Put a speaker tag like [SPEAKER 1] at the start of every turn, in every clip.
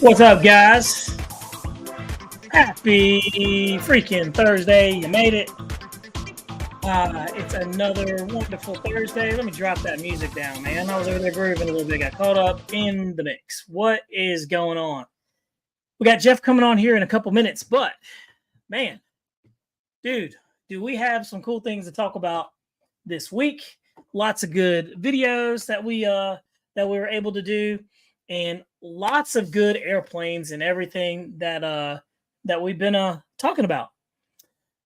[SPEAKER 1] What's up, guys? Happy freaking Thursday. You made it. It's another wonderful Thursday. Let me drop that music down, man. I was over there grooving a little bit. Got caught up in the mix. What is going on? We got Jeff coming on here in a couple minutes, but man, dude, do we have some cool things to talk about this week? Lots of good videos that we were able to do, and lots of good airplanes and everything that we've been talking about.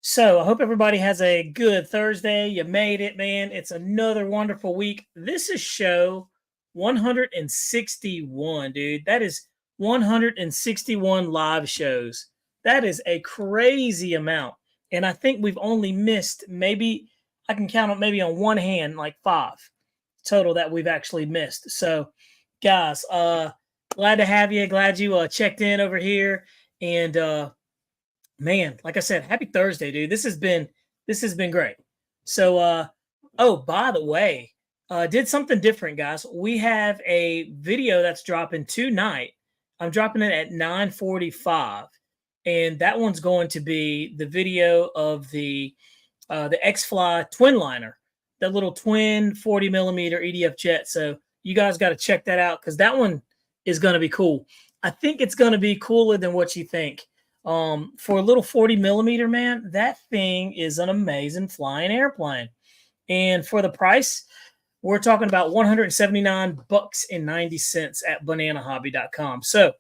[SPEAKER 1] So I hope everybody has a good Thursday. You made it, man. It's another wonderful week. This is show 161, dude. That is 161 live shows. That is a crazy amount. And I think we've only missed, maybe I can count on maybe on one hand, like 5 total that we've actually missed. So guys, glad to have you. Glad you checked in over here. And man, like I said, happy Thursday, dude. This has been great. So oh, by the way, did something different, guys. We have a video that's dropping tonight. I'm dropping it at 9:45, and that one's going to be the video of the Xfly Twinliner, that little twin 40 millimeter EDF jet. So you guys got to check that out because that one is going to be cool. I think it's going to be cooler than what you think. For a little 40 millimeter, man, that thing is an amazing flying airplane. And for the price, we're talking about $179.90 at bananahobby.com. So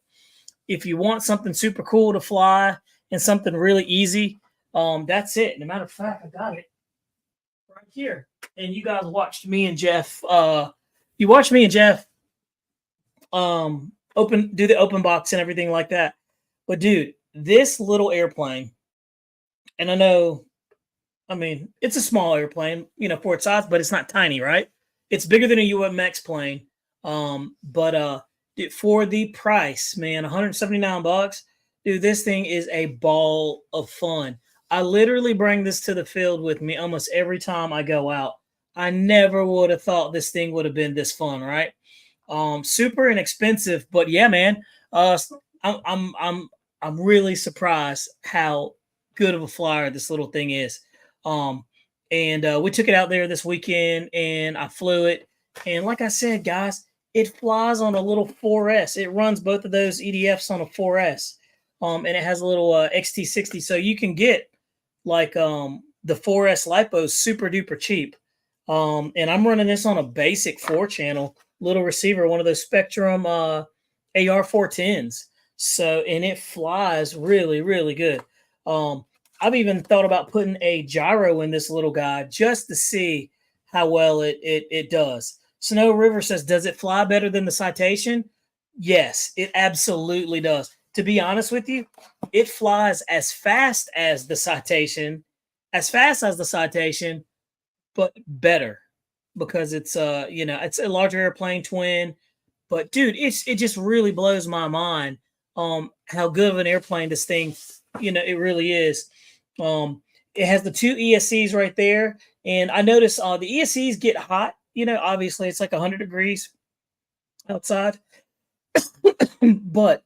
[SPEAKER 1] if you want something super cool to fly and something really easy, that's it. And a matter of fact, I got it right here. And you guys watched me and Jeff. You watched me and Jeff do the open box and everything like that. But dude, this little airplane, and I know, I mean, it's a small airplane, for its size, but it's not tiny, right? It's bigger than a UMX plane. But for the price, man, $179, dude, this thing is a ball of fun. I literally bring this to the field with me almost every time I go out. I never would have thought this thing would have been this fun, right? Super inexpensive, but yeah, man. I'm really surprised how good of a flyer this little thing is. And we took it out there this weekend, and I flew it. And like I said, guys, it flies on a little 4S. It runs both of those EDFs on a 4S. And it has a little XT60, so you can get like the 4S LiPos super duper cheap. And I'm running this on a basic 4-channel little receiver, one of those Spectrum AR410s. So, and it flies really, really good. I've even thought about putting a gyro in this little guy just to see how well it does. Snow River says, does it fly better than the Citation? Yes, it absolutely does. To be honest with you, it flies as fast as the Citation, but better because it's it's a larger airplane twin. But dude, it just really blows my mind how good of an airplane this thing, it really is. It has the 2 ESCs right there, and I notice the ESCs get hot. Obviously it's like 100 degrees outside, but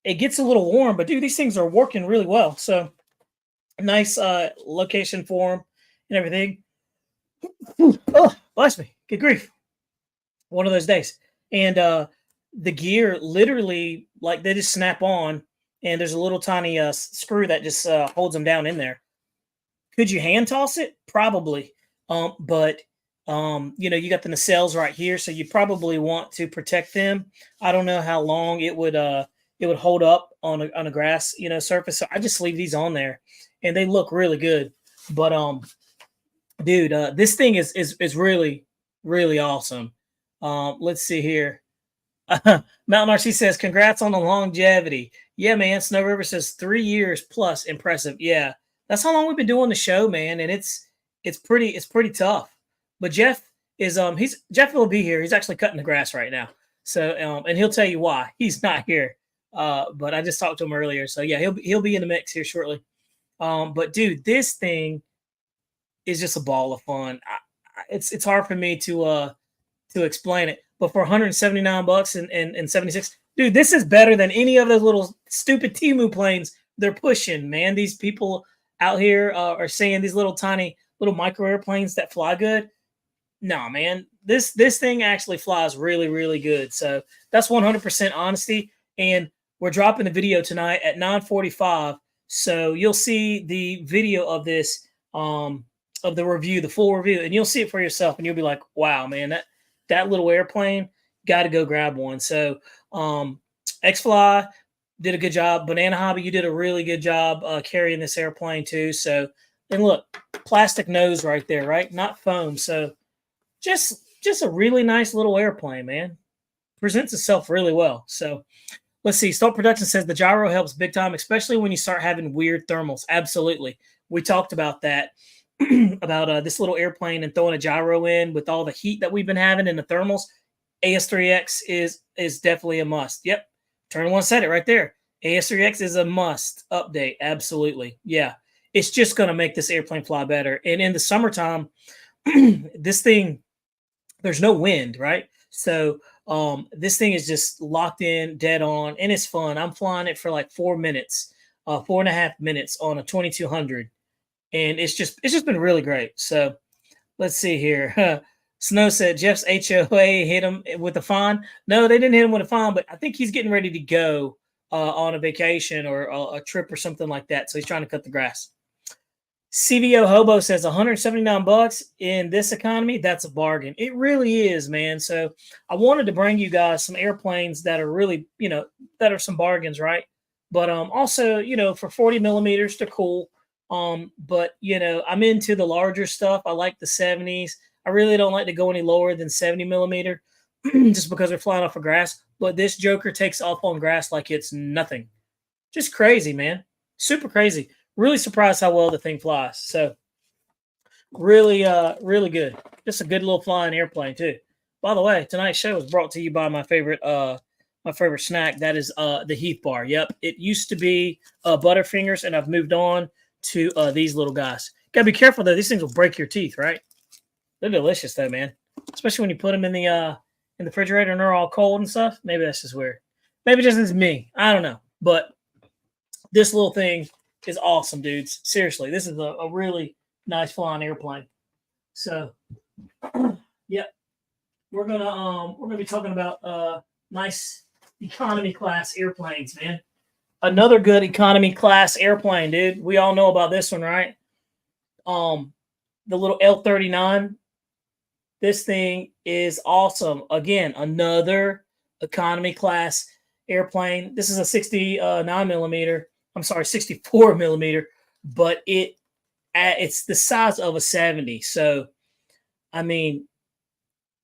[SPEAKER 1] it gets a little warm. But dude, these things are working really well. So nice location for them and everything. Oh, bless me. Good grief. One of those days. And the gear literally, like, they just snap on, and there's a little tiny screw that just holds them down in there. Could you hand toss it? Probably. But you got the nacelles right here, so you probably want to protect them. I don't know how long it would hold up on a grass surface. So I just leave these on there, and they look really good. But dude, this thing is really, really awesome. Let's see here. Mountain RC says, congrats on the longevity. Yeah, man. Snow River says 3 years plus. Impressive. Yeah, that's how long we've been doing the show, man. And it's pretty tough. But Jeff Jeff will be here. He's actually cutting the grass right now. So and he'll tell you why he's not here. But I just talked to him earlier. So yeah, he'll be in the mix here shortly. But dude, this thing is just a ball of fun. It's hard for me to explain it. But for $179 and 76, Dude, this is better than any of those little stupid Timu planes they're pushing, man. These people out here are saying these little tiny little micro airplanes that fly good. No, man, this thing actually flies really, really good. So that's 100% honesty. And we're dropping the video tonight at 9:45. So you'll see the video of this, of the review, the full review, and you'll see it for yourself, and you'll be like, wow, man, that little airplane, got to go grab one. So Xfly did a good job. Banana Hobby, you did a really good job carrying this airplane too. So, and look, plastic nose right there, right? Not foam. So just a really nice little airplane, man. Presents itself really well. So let's see. Start Production says the gyro helps big time, especially when you start having weird thermals. Absolutely. We talked about that, about this little airplane and throwing a gyro in with all the heat that we've been having in the thermals. AS3X is definitely a must. Yep. Turn One said it right there. AS3X is a must update. Absolutely. Yeah. It's just going to make this airplane fly better. And in the summertime, this thing, there's no wind, right? So this thing is just locked in, dead on, and it's fun. I'm flying it for like 4 minutes, 4.5 minutes on a 2200, and it's just been really great. So let's see here. Snow said Jeff's HOA hit him with a fine. No, they didn't hit him with a fine, but I think he's getting ready to go on a vacation or a trip or something like that. So he's trying to cut the grass. CVO Hobo says $179 in this economy. That's a bargain. It really is, man. So I wanted to bring you guys some airplanes that are really, that are some bargains, right? But also, for 40 millimeters, they're cool. But I'm into the larger stuff. I like the 70s. I really don't like to go any lower than 70 millimeter just because they're flying off of grass. But this Joker takes off on grass like it's nothing. Just crazy, man. Super crazy. Really surprised how well the thing flies. So really, really good. Just a good little flying airplane too. By the way, tonight's show was brought to you by my favorite snack. That is the Heath bar. Yep. It used to be Butterfingers, and I've moved on to these little guys. Gotta be careful though. These things will break your teeth, right? They're delicious though, man. Especially when you put them in the refrigerator and they're all cold and stuff. Maybe that's just weird. Maybe just as me. I don't know. But this little thing is awesome, dudes. Seriously, this is a really nice flying airplane. So, yep, we're gonna be talking about nice economy class airplanes, man. Another good economy class airplane, dude. We all know about this one, right? The little L-39. This thing is awesome. Again, another economy class airplane. This is a 64 millimeter, but it's the size of a 70. So, I mean,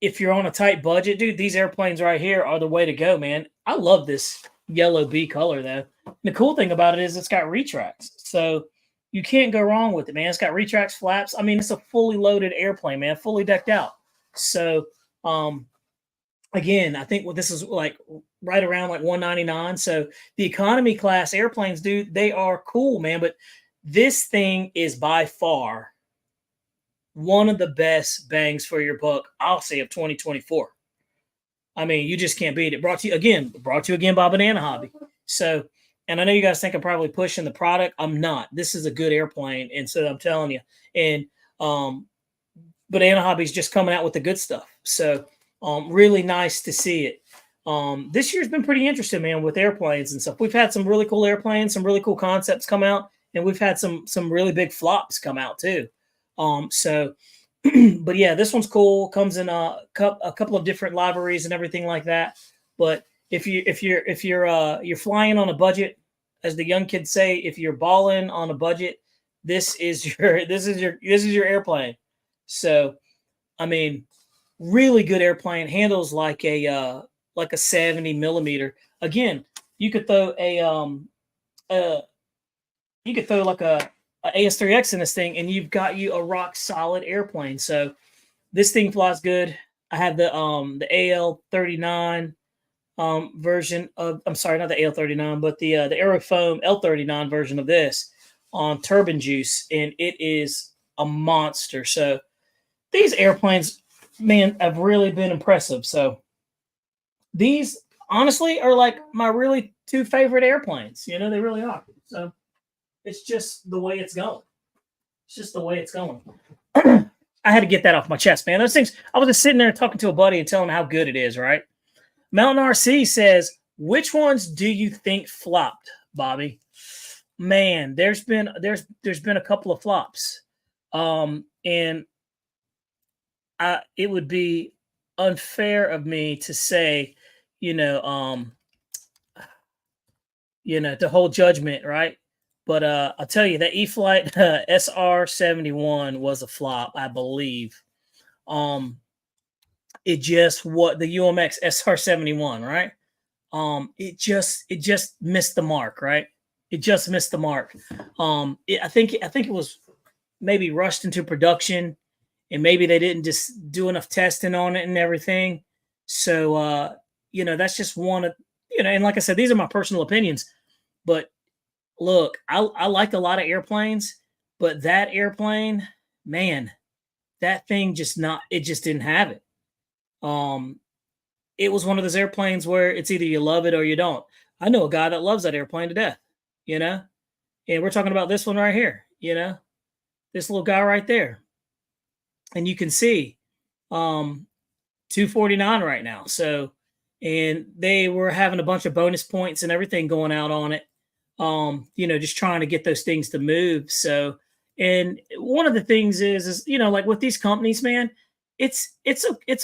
[SPEAKER 1] if you're on a tight budget, dude, these airplanes right here are the way to go, man. I love this yellow B color, though. And the cool thing about it is it's got retracts. So you can't go wrong with it, man. It's got retracts, flaps. I mean, it's a fully loaded airplane, man, fully decked out. So, again, I think this is like right around like $199. So the economy class airplanes, dude, they are cool, man. But this thing is by far one of the best bangs for your buck, I'll say, of 2024. I mean, you just can't beat it. Brought to you again by Banana Hobby. So, and I know you guys think I'm probably pushing the product. I'm not. This is a good airplane. And so I'm telling you. And Banana Hobby's just coming out with the good stuff. So really nice to see it. This year's been pretty interesting, man, with airplanes and stuff. We've had some really cool airplanes, some really cool concepts come out, and we've had some really big flops come out too. But yeah, this one's cool. Comes in a couple of different liveries and everything like that. But if you're flying on a budget, as the young kids say, if you're balling on a budget, this is your airplane. So, I mean, really good airplane. Handles like a 70 millimeter. Again, you could throw like a AS3X in this thing, and you've got you a rock solid airplane. So this thing flies good. I have the AL39 version of. I'm sorry, not the AL39, but the Aerofoam L39 version of this on Turbine Juice, and it is a monster. So these airplanes, man, have really been impressive. So these honestly are like my really two favorite airplanes. You know, they really are. So it's just the way it's going. It's just the way it's going. I had to get that off my chest, man. Those things, I was just sitting there talking to a buddy and telling him how good it is, right? Mountain RC says, which ones do you think flopped, Bobby? Man, there's been a couple of flops. And it would be unfair of me to say, to hold judgment, right? But I'll tell you that e-flite SR-71 was a flop, I believe. It just what the UMX SR-71, right? It just missed the mark, right? It just missed the mark. I think it was maybe rushed into production, and maybe they didn't just do enough testing on it and everything. So that's just one of and like I said, these are my personal opinions, but look, I liked a lot of airplanes, but that airplane, man, that thing just didn't have it. It was one of those airplanes where it's either you love it or you don't. I know a guy that loves that airplane to death, and we're talking about this one right here, this little guy right there. And you can see 249 right now. So, and they were having a bunch of bonus points and everything going out on it. Just trying to get those things to move. So, and one of the things is like with these companies, man, it's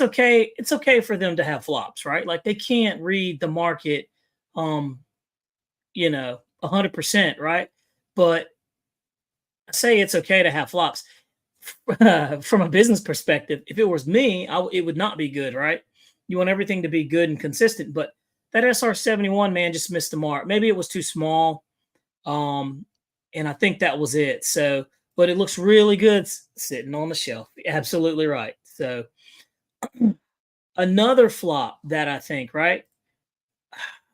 [SPEAKER 1] okay. It's okay for them to have flops, right? Like they can't read the market, 100%, right? But I say it's okay to have flops. From a business perspective, if it was me, it would not be good, right? You want everything to be good and consistent, but that SR-71, man, just missed the mark. Maybe it was too small, and I think that was it. So, but it looks really good sitting on the shelf. Absolutely right. So, another flop that I think, right,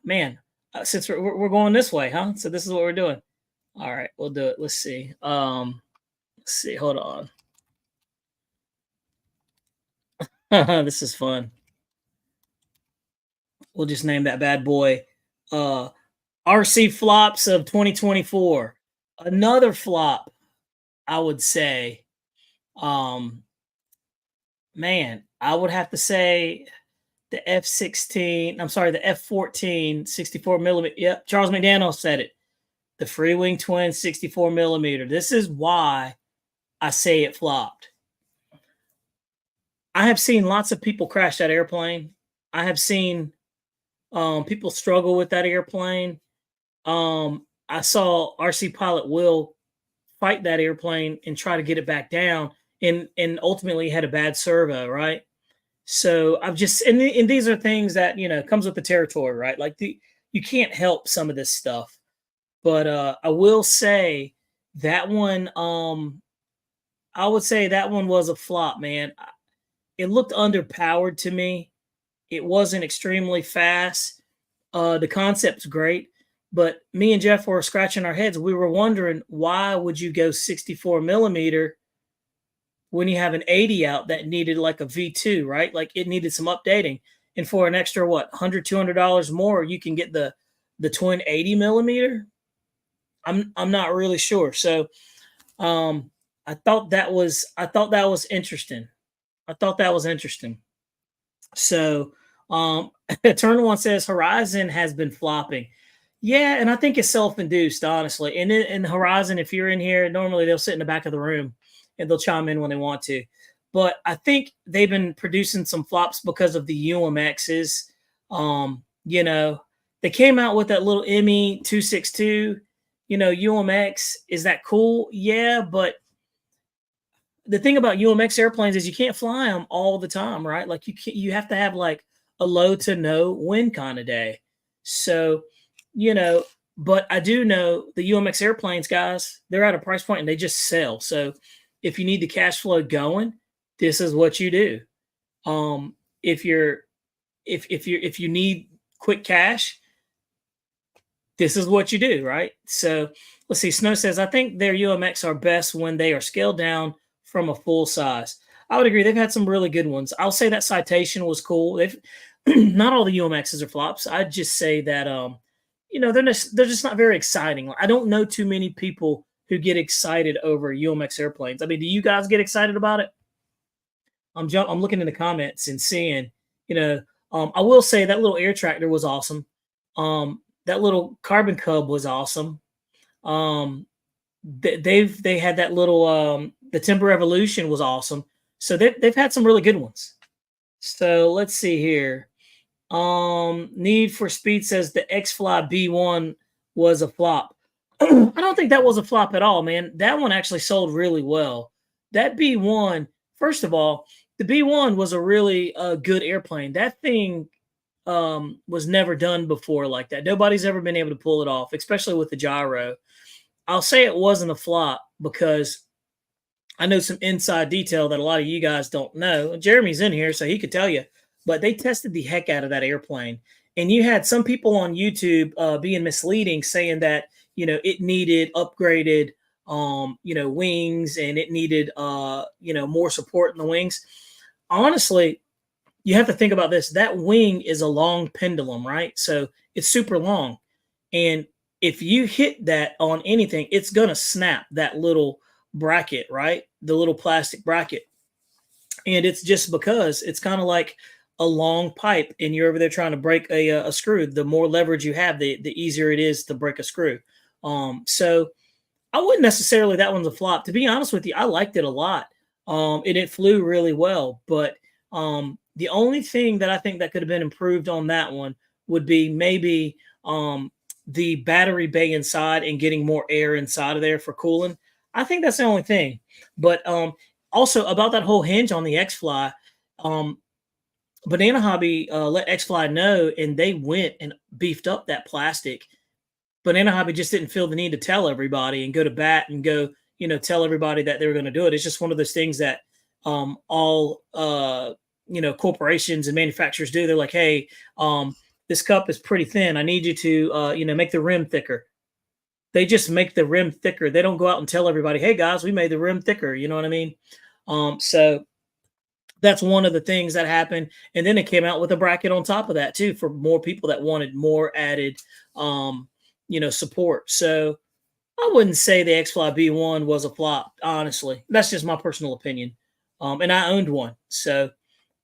[SPEAKER 1] man, since we're going this way, huh? So this is what we're doing. All right, we'll do it. Let's see. Let's see. Hold on. This is fun. We'll just name that bad boy RC flops of 2024. Another flop, I would say, man, I would have to say the F-16, I'm sorry, the F-14 64 millimeter. Yep, Charles McDaniel said it. The Free Wing Twin 64 millimeter. This is why I say it flopped. I have seen lots of people crash that airplane. I have seen people struggle with that airplane. I saw RC pilot Will fight that airplane and try to get it back down, and ultimately had a bad servo, right? So I've just and these are things that comes with the territory, right? Like you can't help some of this stuff, but I will say that one. I would say that one was a flop, man. It looked underpowered to me. It wasn't extremely fast. The concept's great, but me and Jeff were scratching our heads. We were wondering, why would you go 64 millimeter when you have an 80 out that needed like a V2, right? Like it needed some updating. And for an extra, what, $100, $200 more, you can get the twin 80 millimeter. I'm not really sure. So I thought that was interesting. I thought that was interesting. So Eternal One says Horizon has been flopping. Yeah, and I think it's self-induced, honestly. And in Horizon, if you're in here, normally they'll sit in the back of the room and they'll chime in when they want to. But I think they've been producing some flops because of the UMXs. They came out with that little ME 262. UMX, is that cool? Yeah, but the thing about UMX airplanes is you can't fly them all the time, right? Like you have to have like a low to no wind kind of day. So, but I do know the UMX airplanes, guys, they're at a price point and they just sell. So if you need the cash flow going, this is what you do. If you need quick cash, this is what you do, right? So let's see. Snow says, I think their UMX are best when they are scaled down from a full size. I would agree. They've had some really good ones. I'll say that Citation was cool. not all the UMXs are flops. I'd just say that they're just not very exciting. I don't know too many people who get excited over UMX airplanes. I mean, do you guys get excited about it? I'm looking in the comments and seeing, I will say that little air tractor was awesome. That little carbon cub was awesome. They had that little the Timber Revolution was awesome. So they've had some really good ones. So let's see here. Need for Speed says the Xfly B1 was a flop. I don't think that was a flop at all, man. That one actually sold really well. That B1, first of all, the B1 was a really good airplane. That thing was never done before like that. Nobody's ever been able to pull it off, especially with the gyro. I'll say it wasn't a flop because I know some inside detail that a lot of you guys don't know. Jeremy's in here, so he could tell you. But they tested the heck out of that airplane. And you had some people on YouTube being misleading, saying that, it needed upgraded, wings, and it needed, more support in the wings. Honestly, you have to think about this. That wing is a long pendulum, right? So it's super long. And if you hit that on anything, it's going to snap that little bracket, right? The little plastic bracket. And it's just because it's kind of like a long pipe and you're over there trying to break a screw. The more leverage you have, the easier it is to break a screw. So I wouldn't necessarily, that one's a flop. To be honest with you, I liked it a lot. And it flew really well. But the only thing that I think that could have been improved on that one would be maybe the battery bay inside and getting more air inside of there for cooling. I think that's the only thing. But also about that whole hinge on the Xfly, Banana Hobby let Xfly know, and they went and beefed up that plastic. Banana Hobby just didn't feel the need to tell everybody and go to bat and go, tell everybody that they were going to do it. It's just one of those things that all corporations and manufacturers do. They're like, hey, this cup is pretty thin. I need you to, make the rim thicker. They just make the rim thicker. They don't go out and tell everybody, hey, guys, we made the rim thicker. You know what I mean? So that's one of the things that happened. And then it came out with a bracket on top of that, too, for more people that wanted more added, support. So I wouldn't say the Xfly B1 was a flop, honestly. That's just my personal opinion. And I owned one. So,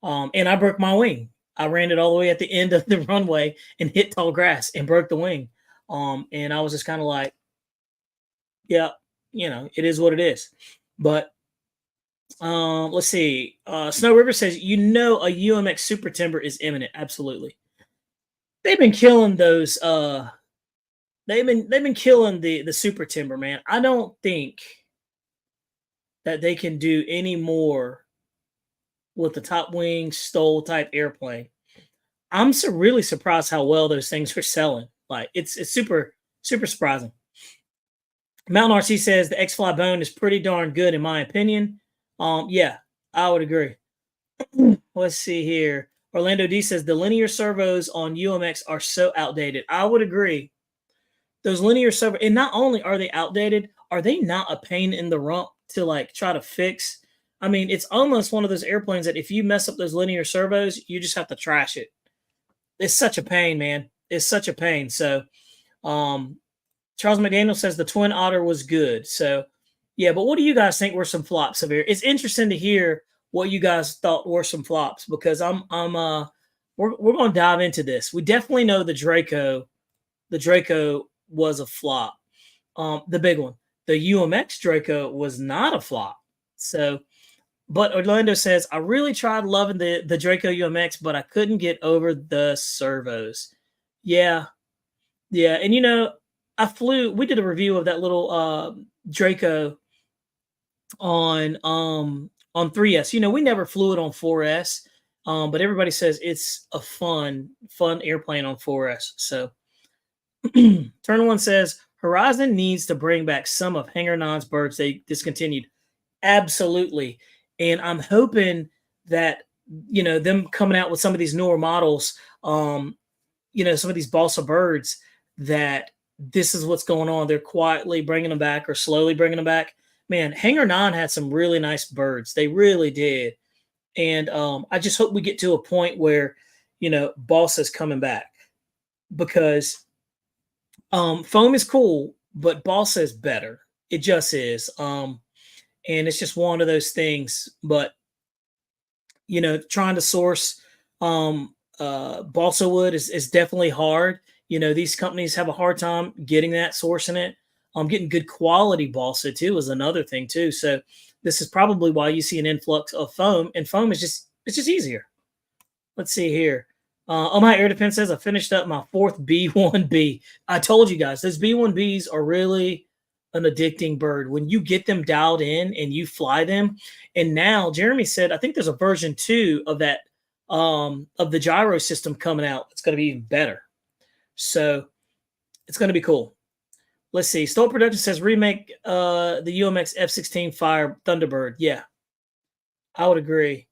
[SPEAKER 1] and I broke my wing. I ran it all the way at the end of the runway and hit tall grass and broke the wing. And I was just kind of like, yeah, it is what it is. But let's see. Snow River says, a UMX Super Timber is imminent. Absolutely. They've been killing those. They've been killing the Super Timber, man. I don't think that they can do any more with the top wing stole type airplane. I'm really surprised how well those things are selling. Like it's super, super surprising. Mountain RC says the Xfly Bone is pretty darn good in my opinion. Yeah, I would agree. Let's see here. Orlando D says the linear servos on UMX are so outdated. I would agree. Those linear servos, and not only are they outdated, are they not a pain in the rump to like try to fix? I mean, it's almost one of those airplanes that if you mess up those linear servos, you just have to trash it. It's such a pain, man. It's such a pain. So, Charles McDaniel says the Twin Otter was good. So, yeah, but what do you guys think were some flops of here? It's interesting to hear what you guys thought were some flops because we're going to dive into this. We definitely know the Draco was a flop. The big one, the UMX Draco was not a flop. So, but Orlando says, I really tried loving the Draco UMX, but I couldn't get over the servos. Yeah. Yeah. And, we did a review of that little Draco on 3S. We never flew it on 4S, but everybody says it's a fun airplane on 4S. So Turn One says, Horizon needs to bring back some of Hangar 9's birds they discontinued. Absolutely. And I'm hoping that, them coming out with some of these newer models, some of these balsa birds, that this is what's going on. They're quietly bringing them back or slowly bringing them back. Man, Hangar 9 had some really nice birds. They really did. And I just hope we get to a point where, you know, balsa's coming back, because foam is cool, but balsa is better. It just is. And it's just one of those things. But you know, trying to source balsa wood is definitely hard. You know, these companies have a hard time getting that, sourcing it. Getting good quality balsa too is another thing too. So this is probably why you see an influx of foam, and foam is just easier. Let's see here. Oh, my air defense says I finished up my 4th B1B. I told you guys, those B1Bs are really an addicting bird when you get them dialed in and you fly them. And now Jeremy said, I think there's a version 2 of that, of the gyro system coming out. It's going to be even better. So it's going to be cool. Let's see. Stolt Production says remake the UMX F-16 Fire Thunderbird. Yeah, I would agree.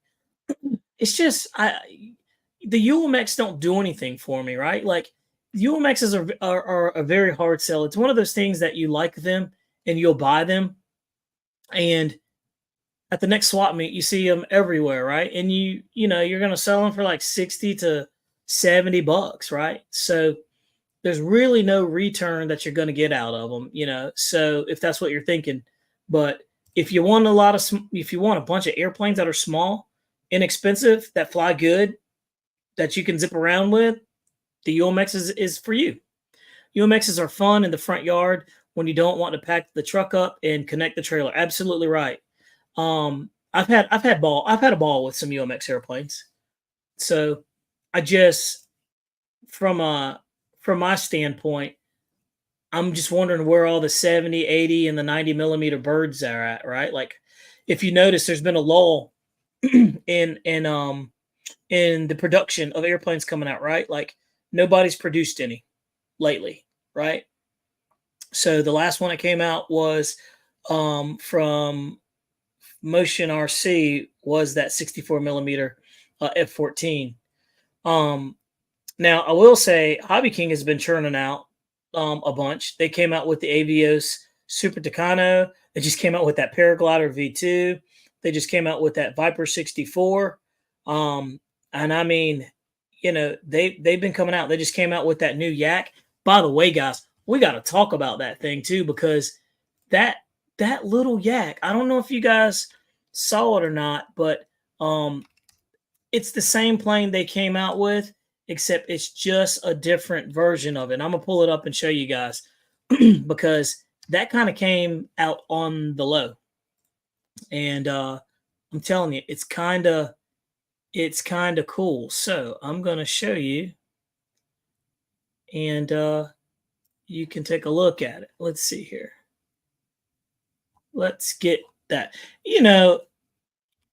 [SPEAKER 1] It's just the UMX don't do anything for me, right? Like UMXs are a very hard sell. It's one of those things that you like them and you'll buy them, and at the next swap meet you see them everywhere, right? And you know you're going to sell them for like 60 to 70 bucks, right? So there's really no return that you're going to get out of them, you know. So if that's what you're thinking, but if you want if you want a bunch of airplanes that are small, inexpensive, that fly good, that you can zip around with, the UMX is for you. UMXs are fun in the front yard when you don't want to pack the truck up and connect the trailer. Absolutely right. I've had a ball with some UMX airplanes. So I just, from my standpoint, I'm just wondering where all the 70, 80, and the 90 millimeter birds are at, right? Like, if you notice, there's been a lull in the production of airplanes coming out, right? Like, nobody's produced any lately, right? So the last one that came out was from Motion RC, was that 64 millimeter F-14. Now, I will say Hobby King has been churning out a bunch. They came out with the Avios Super Tucano. They just came out with that Paraglider V2. They just came out with that Viper 64. And I mean, you know, they've been coming out. They just came out with that new Yak. By the way, guys, we got to talk about that thing too, because that little Yak, I don't know if you guys saw it or not, but it's the same plane they came out with, except it's just a different version of it. And I'm going to pull it up and show you guys because that kind of came out on the low. And I'm telling you, it's kind of cool. So I'm going to show you, and you can take a look at it. Let's see here. Let's get that. You know,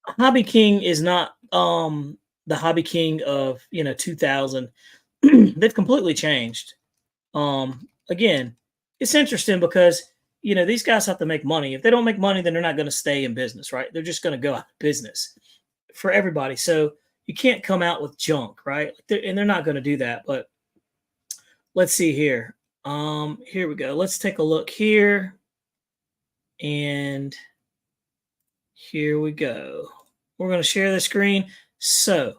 [SPEAKER 1] Hobby King is not the Hobby King of, you know, 2000. They've completely changed. Again, it's interesting because, you know, these guys have to make money. If they don't make money, then they're not going to stay in business, right? They're just going to go out of business for everybody. So you can't come out with junk, right? And they're not going to do that. But let's see here. Here we go. Let's take a look here. And here we go. We're going to share the screen. So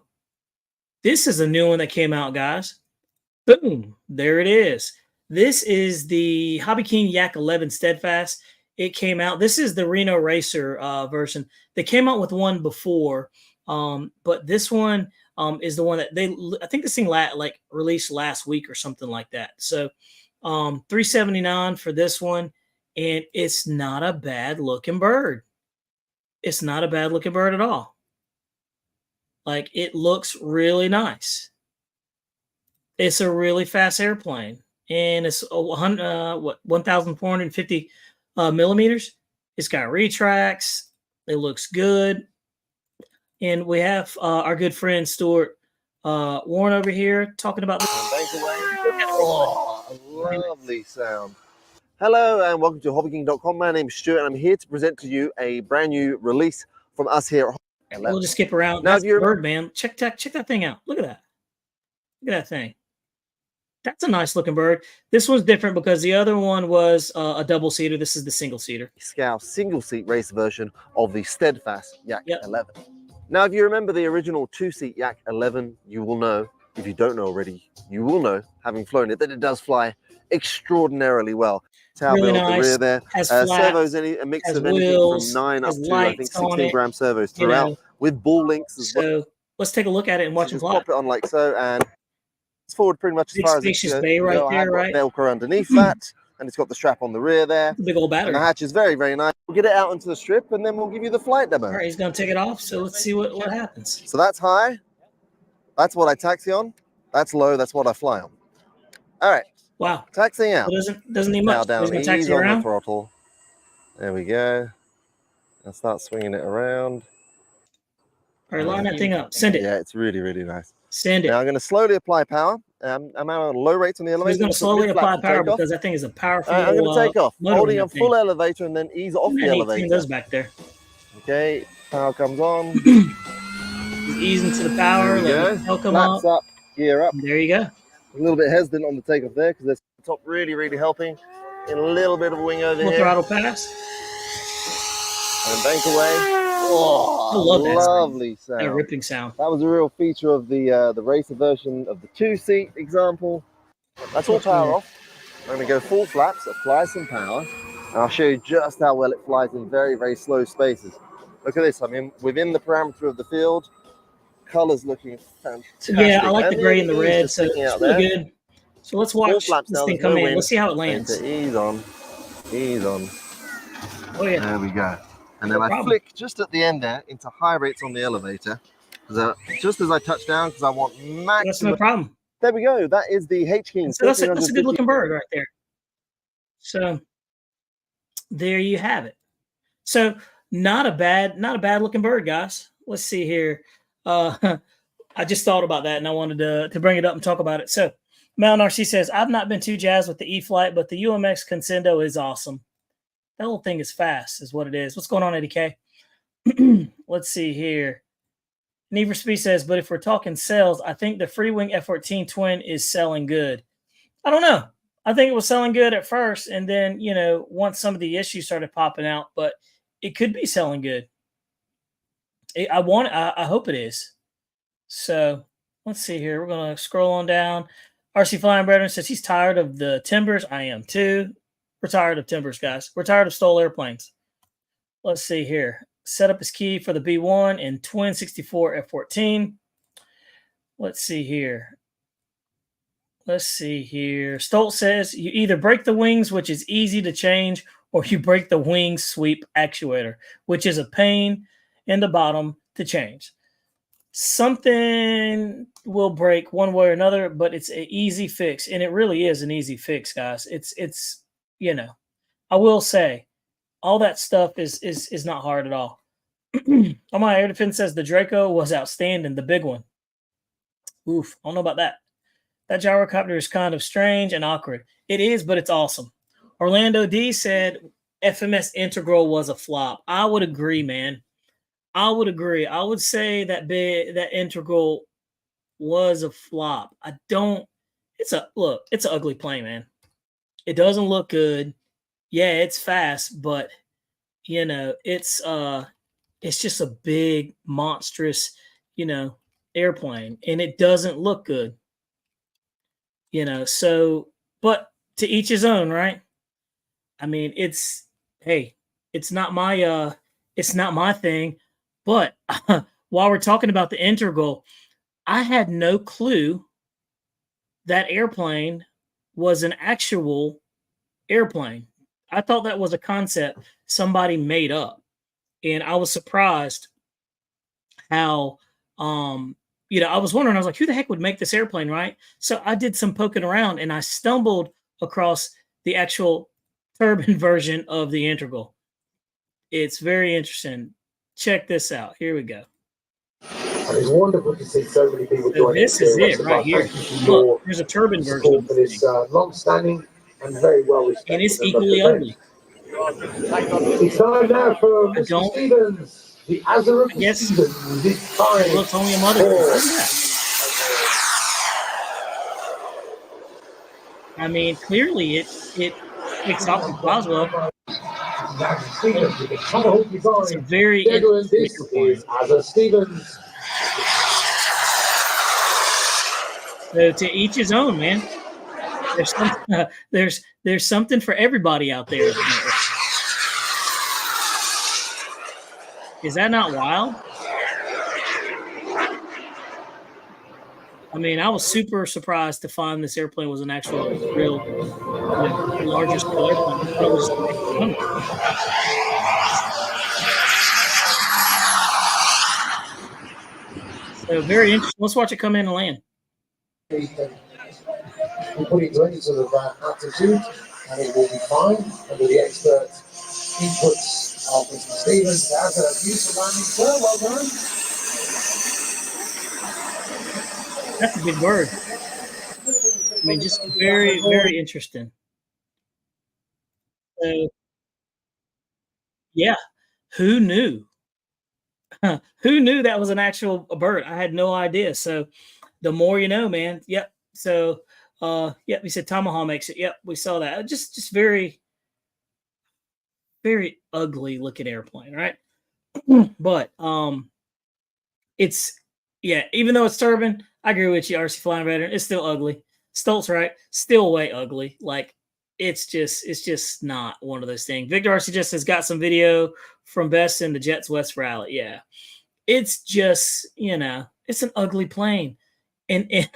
[SPEAKER 1] this is a new one that came out, guys. Boom. There it is. This is the Hobby King Yak 11 Steadfast. It came out. This is the Reno Racer version. They came out with one before, but this one is the one that I think this thing released last week or something like that. So $379 for this one, and it's not a bad looking bird. It's not a bad looking bird at all. Like, it looks really nice. It's a really fast airplane, and it's 1,450 millimeters. It's got retracts. It looks good. And we have our good friend Stuart Warren over here talking about this.
[SPEAKER 2] Oh, lovely sound. Hello and welcome to hobbyking.com. My name is Stuart and I'm here to present to you a brand new release from us here at
[SPEAKER 1] We'll just skip around.
[SPEAKER 2] Now,
[SPEAKER 1] That's the bird, man. Check that thing out. Look at that. Look at that thing. That's a nice looking bird. This one's different because the other one was a double seater. This is the single seater.
[SPEAKER 2] Scow single seat race version of the Steadfast Yak
[SPEAKER 1] Yep.
[SPEAKER 2] 11. Now, if you remember the original 2-seat Yak 11, you will know if you don't know already, you will know, having flown it, that it does fly extraordinarily well. Tower
[SPEAKER 1] Really
[SPEAKER 2] build, the
[SPEAKER 1] nice.
[SPEAKER 2] rear there.
[SPEAKER 1] Has flaps,
[SPEAKER 2] Servos, a mix
[SPEAKER 1] has
[SPEAKER 2] of anything from
[SPEAKER 1] wheels,
[SPEAKER 2] 9 up
[SPEAKER 1] has
[SPEAKER 2] to, I think,
[SPEAKER 1] lights on
[SPEAKER 2] 16
[SPEAKER 1] it,
[SPEAKER 2] gram servos
[SPEAKER 1] you
[SPEAKER 2] throughout,
[SPEAKER 1] know.
[SPEAKER 2] with ball links as well.
[SPEAKER 1] So let's take a look at it and watch
[SPEAKER 2] So
[SPEAKER 1] them
[SPEAKER 2] just
[SPEAKER 1] fly.
[SPEAKER 2] pop it on like so, and it's forward pretty much as
[SPEAKER 1] Big
[SPEAKER 2] far as it
[SPEAKER 1] spacious
[SPEAKER 2] can
[SPEAKER 1] bay right
[SPEAKER 2] go. I have
[SPEAKER 1] there,
[SPEAKER 2] got
[SPEAKER 1] right?
[SPEAKER 2] Velcro underneath that, and it's got the strap on the rear there.
[SPEAKER 1] Big old
[SPEAKER 2] And the
[SPEAKER 1] battery.
[SPEAKER 2] hatch is very, very nice. We'll get it out into the strip, and then we'll give you the flight demo.
[SPEAKER 1] All right, he's going to take it off, so let's see what happens.
[SPEAKER 2] So that's high. That's what I taxi on. That's low. That's what I fly on. All right.
[SPEAKER 1] Wow.
[SPEAKER 2] Taxiing out.
[SPEAKER 1] It doesn't need
[SPEAKER 2] Now
[SPEAKER 1] much.
[SPEAKER 2] down,
[SPEAKER 1] He's going to taxi
[SPEAKER 2] ease on
[SPEAKER 1] around.
[SPEAKER 2] the throttle. There we go. I'll start swinging it around.
[SPEAKER 1] All right, line that thing up. Send it.
[SPEAKER 2] Yeah, it's really, really nice.
[SPEAKER 1] Send it.
[SPEAKER 2] Now I'm going to slowly apply power. I'm out on low rates on the elevator.
[SPEAKER 1] He's going to slowly apply power because that thing is a powerful.
[SPEAKER 2] I'm going to take off, holding on full elevator and then ease off the elevator.
[SPEAKER 1] Those back there.
[SPEAKER 2] Okay, power comes on.
[SPEAKER 1] He's easing to the power. Let the tail come
[SPEAKER 2] Flaps up, gear up.
[SPEAKER 1] There you go.
[SPEAKER 2] A little bit hesitant on the takeoff there because there's the top really, really helping. In a little bit of a wing over here.
[SPEAKER 1] Throttle pass.
[SPEAKER 2] And bank away. Oh, I love that lovely sound.
[SPEAKER 1] That ripping sound.
[SPEAKER 2] That was a real feature of the racer version of the 2-seat example. That's all power off. I'm going to go full flaps, apply some power, and I'll show you just how well it flies in very, very slow spaces. Look at this. I mean, within the parameter of the field, colors looking fantastic.
[SPEAKER 1] Yeah, I like the gray and the red, so it's really good. So let's watch this thing come in. Let's see how it lands.
[SPEAKER 2] Ease on, ease on.
[SPEAKER 1] Oh yeah.
[SPEAKER 2] There we go. And then I flick just at the end there into high rates on the elevator. Just as I touch down, because I want maximum.
[SPEAKER 1] That's no problem.
[SPEAKER 2] There we go. That is the H-King.
[SPEAKER 1] So that's a good looking bird right there. So there you have it. So not a bad looking bird, guys. Let's see here. I just thought about that and I wanted to bring it up and talk about it. So Mount RC says, I've not been too jazzed with the E-flite, but the UMX Consendo is awesome. That little thing is fast, is what it is. What's going on, Eddie K? Let's see here. Need for Speed says, but if we're talking sales, I think the Freewing F-14 Twin is selling good. I don't know. I think it was selling good at first, and then, once some of the issues started popping out, but it could be selling good. I hope it is. So let's see here. We're going to scroll on down. RC Flying Brethren says he's tired of the timbers. I am too. We're tired of timbers, guys. We're tired of stole airplanes. Let's see here. Setup is key for the B1 and Twin 64 F-14. Let's see here. Stoltz says you either break the wings, which is easy to change, or you break the wing sweep actuator, which is a pain in the bottom to change. Something will break one way or another, but it's an easy fix, and it really is an easy fix, guys. It's I will say all that stuff is not hard at all. On my air defense says the Draco was outstanding, the big one. Oof, I don't know about that. That gyrocopter is kind of strange and awkward. It is, but it's awesome. Orlando D said FMS Integral was a flop. I would agree, man. I would agree. I would say that Integral was a flop. It's an ugly plane, man. It doesn't look good. Yeah, it's fast, but it's just a big, monstrous, airplane, and it doesn't look good. So, but to each his own, right? I mean, it's not my thing. But while we're talking about the Integral, I had no clue that airplane was an actual airplane. I thought that was a concept somebody made up. And I was surprised how, I was wondering, I was like, who the heck would make this airplane, right? So I did some poking around and I stumbled across the actual turbine version of the Integral. It's very interesting. Check this out. Here we go.
[SPEAKER 3] And it's wonderful to see so many people joining.
[SPEAKER 1] This is it right here. Look, there's a turbine version
[SPEAKER 3] for this long-standing and very well respected.
[SPEAKER 1] And it's equally ugly.
[SPEAKER 3] It's time now for Mr. Stevens. The Azure of Stevens. This time.
[SPEAKER 1] It looks only a mother. I mean, clearly it picks off the Boswell. It's a very interesting
[SPEAKER 3] Azure Stevens.
[SPEAKER 1] So to each his own, man. There's something for everybody out there. Is that not wild? I mean, I was super surprised to find this airplane was an actual real, larger scale airplane. I thought it was just an X-100. So very interesting. Let's watch it come in and land.
[SPEAKER 3] We put it to any sort of altitude, and it will be fine under the expert inputs of Mr. Stevens. As a useful landing, sir, well done.
[SPEAKER 1] That's a big bird. I mean, just very, very interesting. So, yeah, who knew? Who knew that was an actual bird? I had no idea. So, the more you know, man. Yep. So, yep. We said Tomahawk makes it. Yep, we saw that. Just very, very ugly looking airplane, right? But it's even though it's Turbine, I agree with you, RC Flying Veteran. It's still ugly. Stoltz, right? Still way ugly. Like it's just not one of those things. Victor RC just has got some video from Best in the Jets West Rally. Yeah, it's just it's an ugly plane. And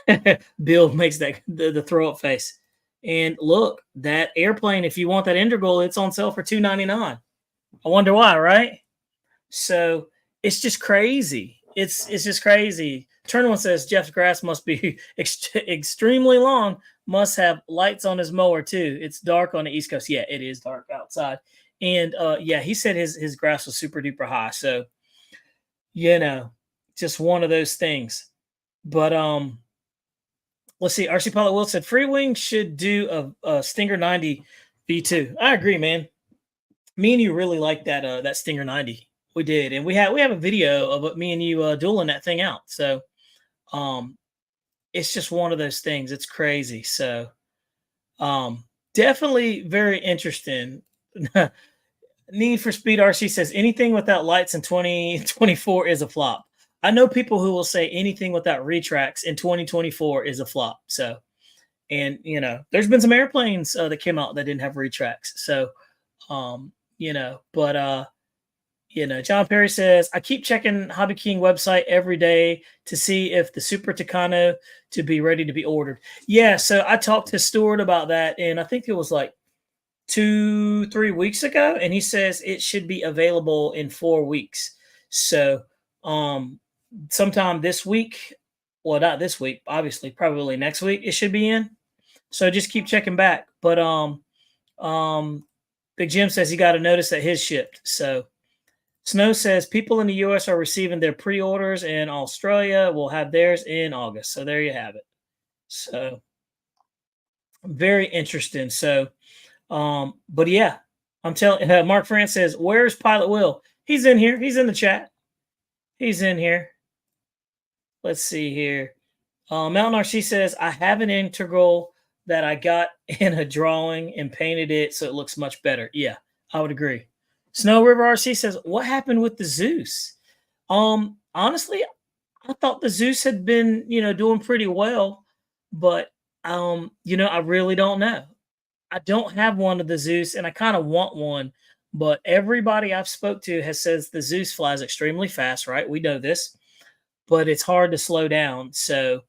[SPEAKER 1] Bill makes that the throw up face. And look, that airplane, if you want that Integral, it's on sale for $299. I wonder why, right? So it's just crazy. It's just crazy. Turn one says Jeff's grass must be extremely long. Must have lights on his mower too. It's dark on the East Coast. Yeah, it is dark outside. And he said his grass was super duper high. So just one of those things. But let's see. RC Pilot Will said Free Wing should do a Stinger 90 V2. I agree, man. Me and you really like that Stinger 90. We did, and we have a video of me and you dueling that thing out. So, it's just one of those things. It's crazy. So, definitely very interesting. Need for Speed RC says anything without lights in 2024 is a flop. I know people who will say anything without retracts in 2024 is a flop. So, and there's been some airplanes that came out that didn't have retracts. So, John Perry says, I keep checking Hobby King website every day to see if the Super Tucano to be ready to be ordered. Yeah, so I talked to Stuart about that, and I think it was like 2-3 weeks ago, and he says it should be available in 4 weeks. So, sometime this week, well, not this week, obviously, probably next week it should be in. So just keep checking back. But Big Jim says he got a notice that his shipped. So Snow says people in the US are receiving their pre-orders, and Australia will have theirs in August. So there you have it. So very interesting. So, but yeah, I'm telling Mark France says, where's Pilot Will? He's in here. He's in the chat. He's in here. Let's see here. Mountain RC says, I have an Integral that I got in a drawing and painted it so it looks much better. Yeah, I would agree. Snow River RC says, what happened with the Zeus? Honestly, I thought the Zeus had been, doing pretty well, but I really don't know. I don't have one of the Zeus, and I kind of want one, but everybody I've spoke to has says the Zeus flies extremely fast, right? We know this, but it's hard to slow down. So,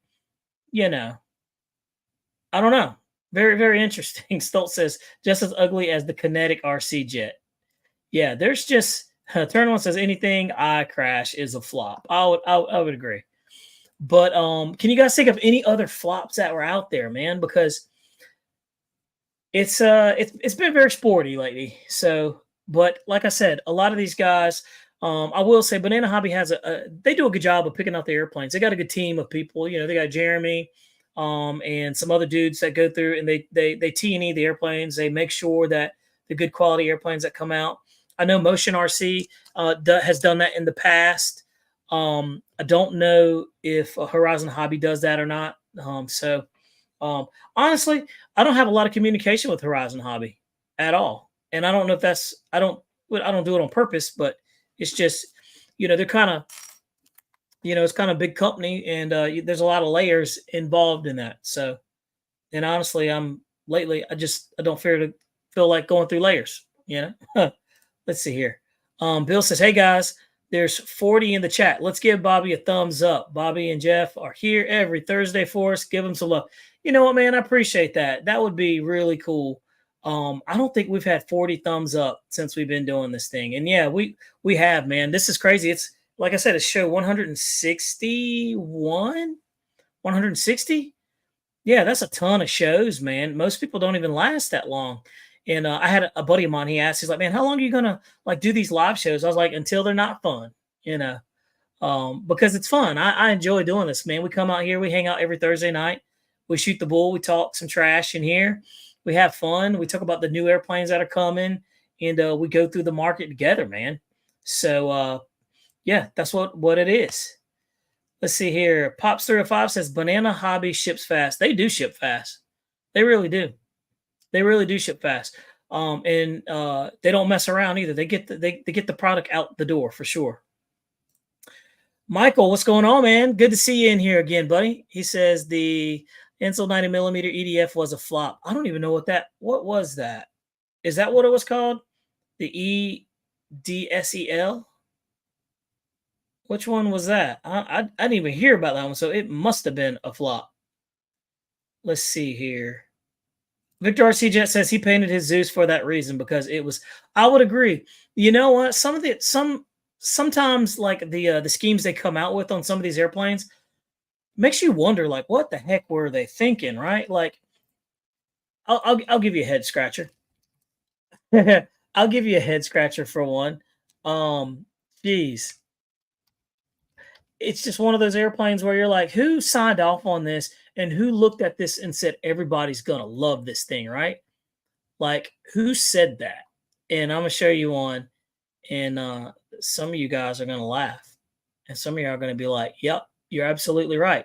[SPEAKER 1] I don't know. Very, very interesting. Stoltz says, just as ugly as the kinetic RC jet. Yeah, there's just Turn One says anything I crash is a flop. I would agree. But can you guys think of any other flops that were out there, man? Because it's been very sporty lately. So, but like I said, a lot of these guys, I will say Banana Hobby has they do a good job of picking out the airplanes. They got a good team of people. They got Jeremy, and some other dudes that go through and they T&E the airplanes. They make sure that the good quality airplanes that come out. I know Motion RC has done that in the past. I don't know if Horizon Hobby does that or not. Honestly, I don't have a lot of communication with Horizon Hobby at all, and I don't know if I don't do it on purpose, but it's just they're kind of you know, it's kind of a big company, and there's a lot of layers involved in that. So, and honestly, lately I don't feel like going through layers. You know, let's see here. Bill says, "Hey guys, there's 40 in the chat. Let's give Bobby a thumbs up. Bobby and Jeff are here every Thursday for us. Give them some love." You know what, man? I appreciate that. That would be really cool. I don't think we've had 40 thumbs up since we've been doing this thing. And yeah, we have, man. This is crazy. It's like I said, it's show 161, 160. Yeah, that's a ton of shows, man. Most people don't even last that long. And I had a buddy of mine. He asked, he's like, "Man, how long are you gonna like do these live shows?" I was like, "Until they're not fun, you know, because it's fun. I enjoy doing this, man. We come out here, we hang out every Thursday night, we shoot the bull, we talk some trash in here, we have fun, we talk about the new airplanes that are coming, and we go through the market together, man. So yeah, that's what it is." Let's see here. Pops305 says Banana Hobby ships fast. They do ship fast. They really do. They really do ship fast. And they don't mess around either. They get the product out the door for sure. Michael, what's going on, man? Good to see you in here again, buddy. He says the Ensel 90mm EDF was a flop. I don't even know what was that? Is that what it was called? The EDSEL? Which one was that? I didn't even hear about that one, so it must have been a flop. Let's see here. Victor RC Jet says he painted his Zeus for that reason, because it was. I would agree. You know what? Sometimes like the schemes they come out with on some of these airplanes makes you wonder, like, what the heck were they thinking, right? Like, I'll give you a head scratcher. I'll give you a head scratcher for one. Geez. It's just one of those airplanes where you're like, who signed off on this and who looked at this and said, everybody's going to love this thing, right? Like, who said that? And I'm going to show you one, and some of you guys are going to laugh, and some of you are going to be like, yep, you're absolutely right.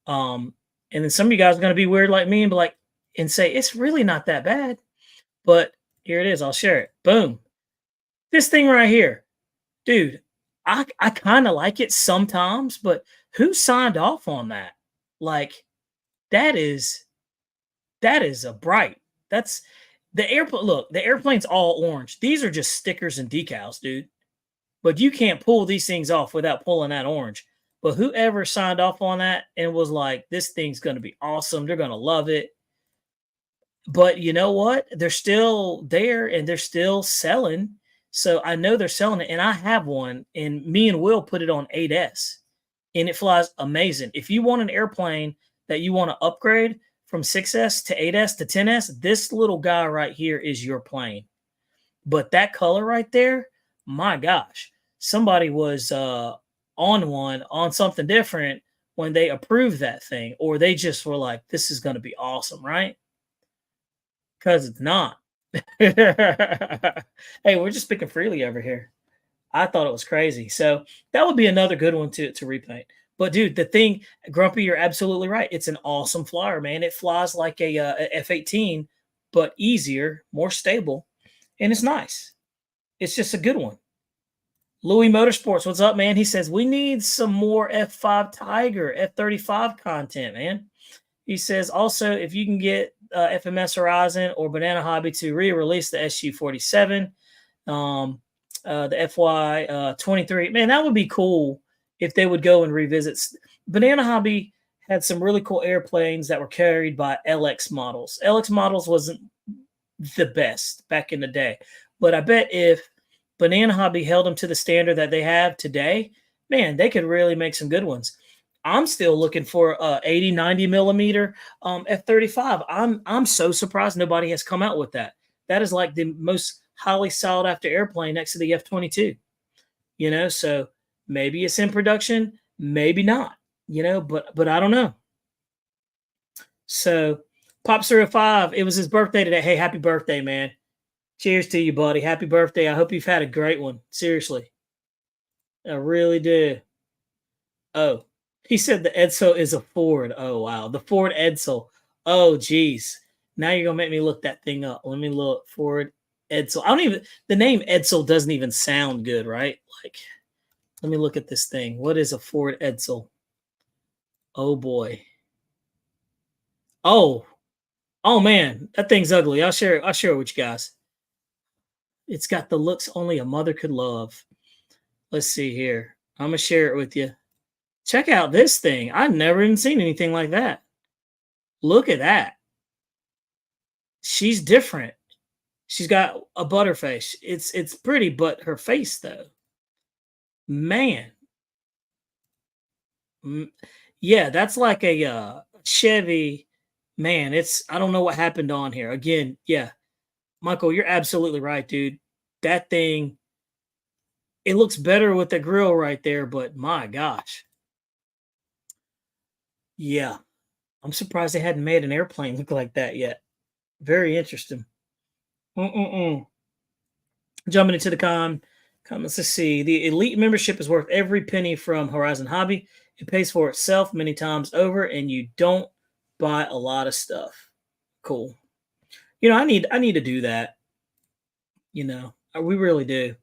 [SPEAKER 1] And then some of you guys are going to be weird like me and be like, and say, it's really not that bad. But here it is. I'll share it. Boom. This thing right here, dude. I kind of like it sometimes, but who signed off on that? Like, that is a bright. That's the airplane. Look, the airplane's all orange. These are just stickers and decals, dude. But you can't pull these things off without pulling that orange. But whoever signed off on that and was like, this thing's going to be awesome, they're going to love it. But you know what? They're still there and they're still selling. So I know they're selling it, and I have one, and me and Will put it on 8S, and it flies amazing. If you want an airplane that you want to upgrade from 6S to 8S to 10S, this little guy right here is your plane. But that color right there, my gosh, somebody was on something different when they approved that thing, or they just were like, this is going to be awesome, right? Because it's not. Hey, we're just speaking freely over here. I thought it was crazy. So that would be another good one to repaint. But dude, the thing, Grumpy, you're absolutely right. It's an awesome flyer, man. It flies like a F-18, but easier, more stable, and it's nice. It's just a good one. Louis Motorsports, what's up, man? He says we need some more F5 Tiger, F35 content, man. He says also, if you can get FMS Horizon or Banana Hobby to re-release the SU-47, the FY 23, man, that would be cool if they would go and revisit. Banana Hobby had some really cool airplanes that were carried by LX models. LX models wasn't the best back in the day, but I bet if Banana Hobby held them to the standard that they have today, man, they could really make some good ones. I'm still looking for 80, 90 millimeter F-35. I'm so surprised nobody has come out with that. That is like the most highly sought after airplane next to the F-22. You know, so maybe it's in production, maybe not. You know, but I don't know. So Pop05, it was his birthday today. Hey, happy birthday, man. Cheers to you, buddy. Happy birthday. I hope you've had a great one. Seriously. I really do. Oh. He said the Edsel is a Ford. Oh, wow. The Ford Edsel. Oh, geez. Now you're going to make me look that thing up. Let me look. Ford Edsel. The name Edsel doesn't even sound good, right? Like, Let me look at this thing. What is a Ford Edsel? Oh boy. Oh man, that thing's ugly. I'll share it with you guys. It's got the looks only a mother could love. Let's see here. I'm gonna share it with you. Check out this thing. I've never even seen anything like that. Look at that. She's different. She's got a butterface. It's pretty, but her face though, man. Yeah, that's like a Chevy. Man, I don't know what happened on here. Again, yeah. Michael, you're absolutely right, dude. That thing, it looks better with the grill right there, but my gosh. Yeah. I'm surprised they hadn't made an airplane look like that yet. Very interesting. Jumping into the comments, let's see. The elite membership is worth every penny from Horizon Hobby. It pays for itself many times over, and you don't buy a lot of stuff. Cool. I need to do that. We really do.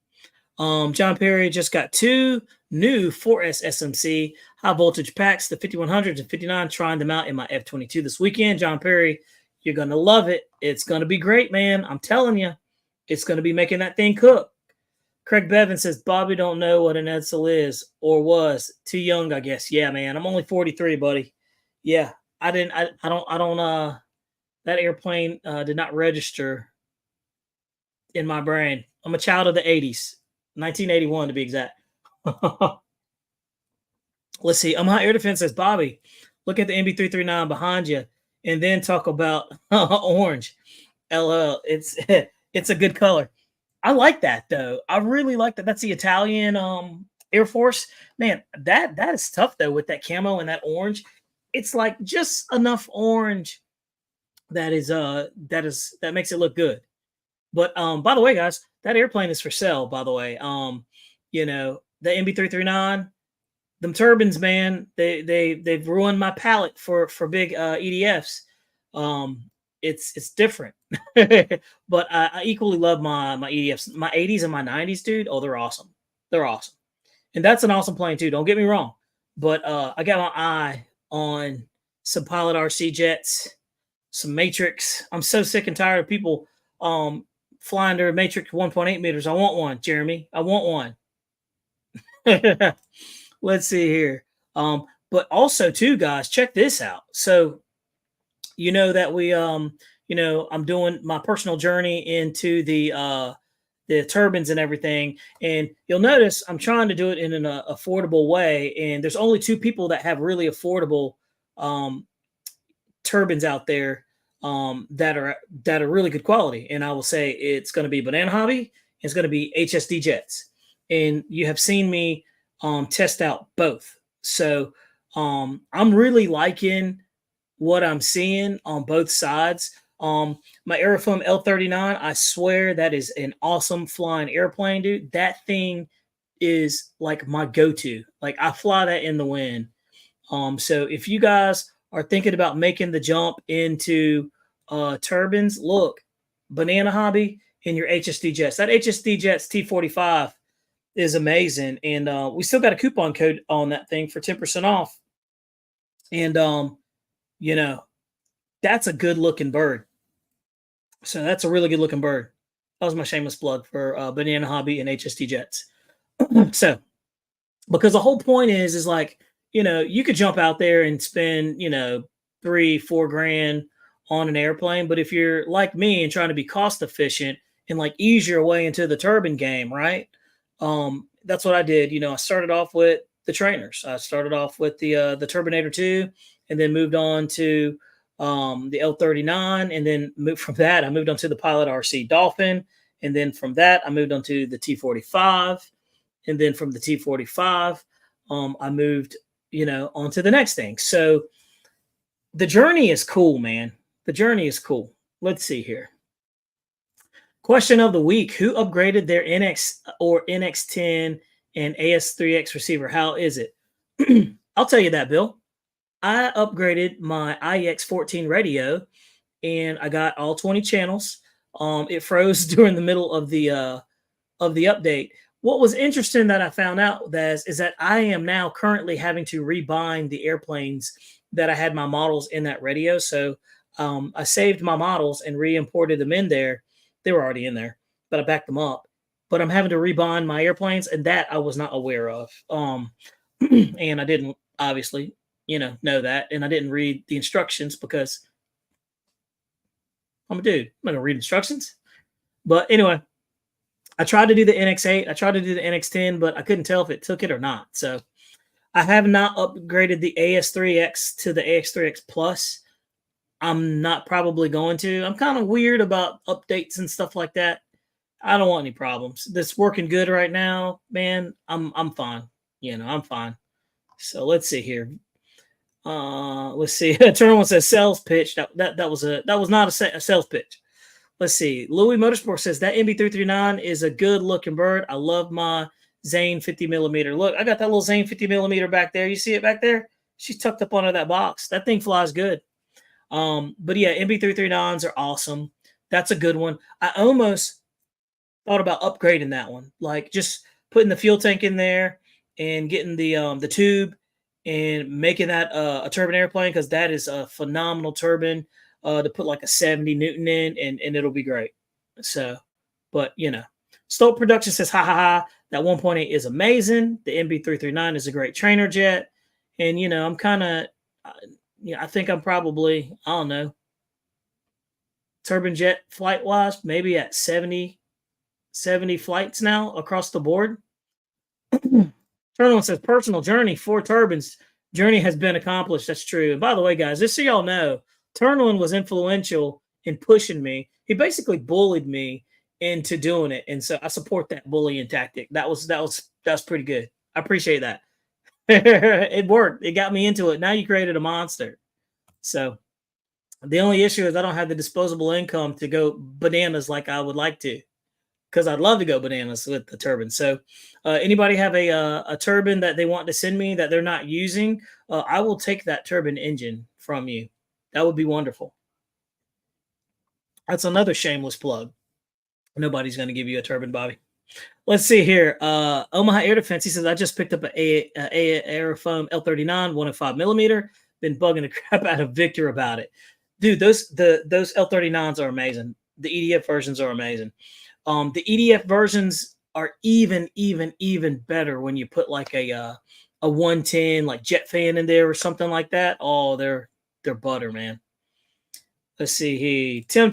[SPEAKER 1] John Perry just got 2 new 4S SMC high voltage packs, the 5100s and 59, trying them out in my F22 this weekend. John Perry, you're going to love it. It's going to be great, man. I'm telling you, it's going to be making that thing cook. Craig Bevan says, Bobby don't know what an Edsel is or was. Too young, I guess. Yeah, man. I'm only 43, buddy. Yeah. I don't, that airplane did not register in my brain. I'm a child of the 80s, 1981 to be exact. Let's see. High Air Defense says, Bobby, look at the MB339 behind you and then talk about orange. LL. It's a good color. I like that though. I really like that. That's the Italian Air Force. Man, that is tough though with that camo and that orange. It's like just enough orange that makes it look good. But by the way, guys, that airplane is for sale, by the way. The MB339, them turbines, man, they've ruined my palate for big EDFs. It's different. But I equally love my EDFs, my 80s and my 90s, dude. Oh, they're awesome. They're awesome. And that's an awesome plane too. Don't get me wrong. But I got my eye on some Pilot RC jets, some Matrix. I'm so sick and tired of people flying their Matrix 1.8 meters. I want one, Jeremy. I want one. Let's see here. But also too, guys, check this out. So that we I'm doing my personal journey into the turbines and everything, and you'll notice I'm trying to do it in an affordable way, and there's only 2 people that have really affordable turbines out there that are really good quality, and I will say it's going to be Banana Hobby, it's going to be HSD Jets, and you have seen me test out both. So I'm really liking what I'm seeing on both sides. My Aerofoam L39, I swear that is an awesome flying airplane, dude. That thing is like my go-to. Like I fly that in the wind. So if you guys are thinking about making the jump into turbines, look, Banana Hobby and your HSD Jets. That HSD Jets T45 is amazing. And we still got a coupon code on that thing for 10% off. And, that's a good looking bird. So that's a really good looking bird. That was my shameless plug for Banana Hobby and HSD Jets. So, because the whole point is like, you could jump out there and spend, $3-4 grand on an airplane. But if you're like me and trying to be cost efficient and like ease your way into the turbine game, right? That's what I did. I started off with the trainers. I started off with the Turbinator 2 and then moved on to the L39, and then from that, I moved on to the Pilot RC Dolphin, and then from that, I moved on to the T45, and then from the T45, I moved, on to the next thing. So the journey is cool, man. The journey is cool. Let's see here. Question of the week: who upgraded their NX or NX10 and AS3X receiver? How is it? I'll tell you that, Bill. I upgraded my IEX14 radio, and I got all 20 channels. It froze during the middle of the update, what was interesting that I found out is that I am now currently having to rebind the airplanes that I had my models in that radio. So I saved my models and re-imported them in there. They were already in there, but I backed them up. But I'm having to rebind my airplanes, and that I was not aware of. And I didn't obviously, know that, and I didn't read the instructions because I'm a dude. I'm not gonna read instructions. But anyway, I tried to do the NX8. I tried to do the NX10, but I couldn't tell if it took it or not. So I have not upgraded the AS3X to the AX3X Plus. I'm not probably going to. I'm kind of weird about updates and stuff like that. I don't want any problems. This working good right now, man. I'm fine. I'm fine. So let's see here. Let's see. Turn one says sales pitch. That was not a sales pitch. Let's see. Louis Motorsport says that MB339 is a good looking bird. I love my Zane 50 millimeter. Look, I got that little Zane 50 millimeter back there. You see it back there? She's tucked up under that box. That thing flies good. But yeah, MB339s are awesome. That's a good one. I almost thought about upgrading that one, like just putting the fuel tank in there and getting the tube and making that a turbine airplane, because that is a phenomenal turbine. To put like a 70 Newton in, and it'll be great. So, but Stolt Production says, ha ha ha, that 1.8 is amazing. The MB339 is a great trainer jet. And, I'm kind of, I think I'm probably, I don't know, turbine jet flight wise, maybe at 70 flights now across the board. Turn says, personal journey, 4 turbines. Journey has been accomplished. That's true. And by the way, guys, just so y'all know, Turnlin was influential in pushing me. He basically bullied me into doing it, and so I support that bullying tactic. That was pretty good. I appreciate that. It worked. It got me into it. Now you created a monster. So the only issue is I don't have the disposable income to go bananas like I would like to, because I'd love to go bananas with the turbine. So anybody have a turbine that they want to send me that they're not using, I will take that turbine engine from you. That would be wonderful. That's another shameless plug. Nobody's going to give you a turbine, Bobby. Let's see here. Omaha Air Defense, he says, I just picked up an Aerofoam L39, 105 millimeter. Been bugging the crap out of Victor about it. Dude, those L39s are amazing. The EDF versions are amazing. The EDF versions are even better when you put like a 110 like jet fan in there or something like that. Oh, they're butter, man. Let's see here. Till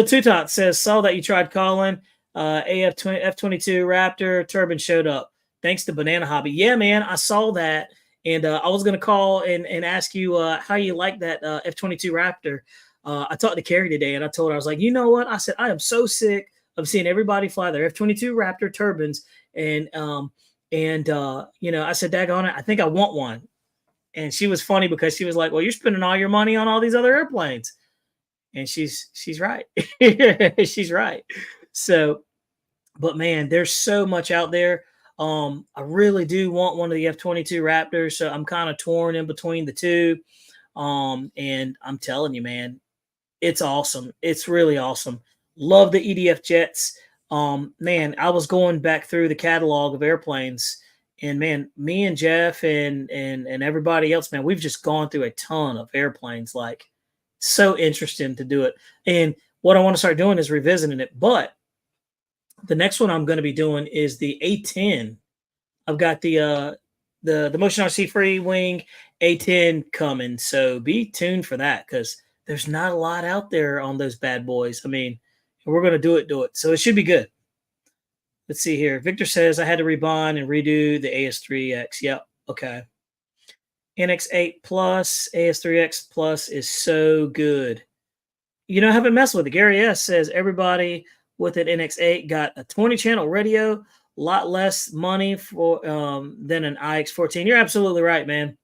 [SPEAKER 1] Tutot says, saw that you tried calling. F22 Raptor turbine showed up. Thanks to Banana Hobby. Yeah, man, I saw that. And I was going to call and ask you how you like that F22 Raptor. I talked to Carrie today, and I told her, I was like, you know what? I said, I am so sick of seeing everybody fly their F22 Raptor turbines. And I said, daggone it, I think I want one. And she was funny because she was like, well, you're spending all your money on all these other airplanes. And she's right. She's right. So, but man, there's so much out there. I really do want one of the F-22 Raptors. So I'm kind of torn in between the two. And I'm telling you, man, it's awesome. It's really awesome. Love the EDF jets. Man, I was going back through the catalog of airplanes. And man, me and Jeff and everybody else, man, we've just gone through a ton of airplanes. Like, so interesting to do it. And what I want to start doing is revisiting it. But the next one I'm going to be doing is the A10. I've got the Motion RC Free Wing A10 coming. So be tuned for that, because there's not a lot out there on those bad boys. I mean, we're going to do it. So it should be good. Let's see here. Victor says I had to rebond and redo the AS3X. Yep. Okay. NX8 Plus, AS3X Plus is so good. I haven't messed with it. Gary S. says everybody with an NX8 got a 20-channel radio, a lot less money for than an IX14. You're absolutely right, man.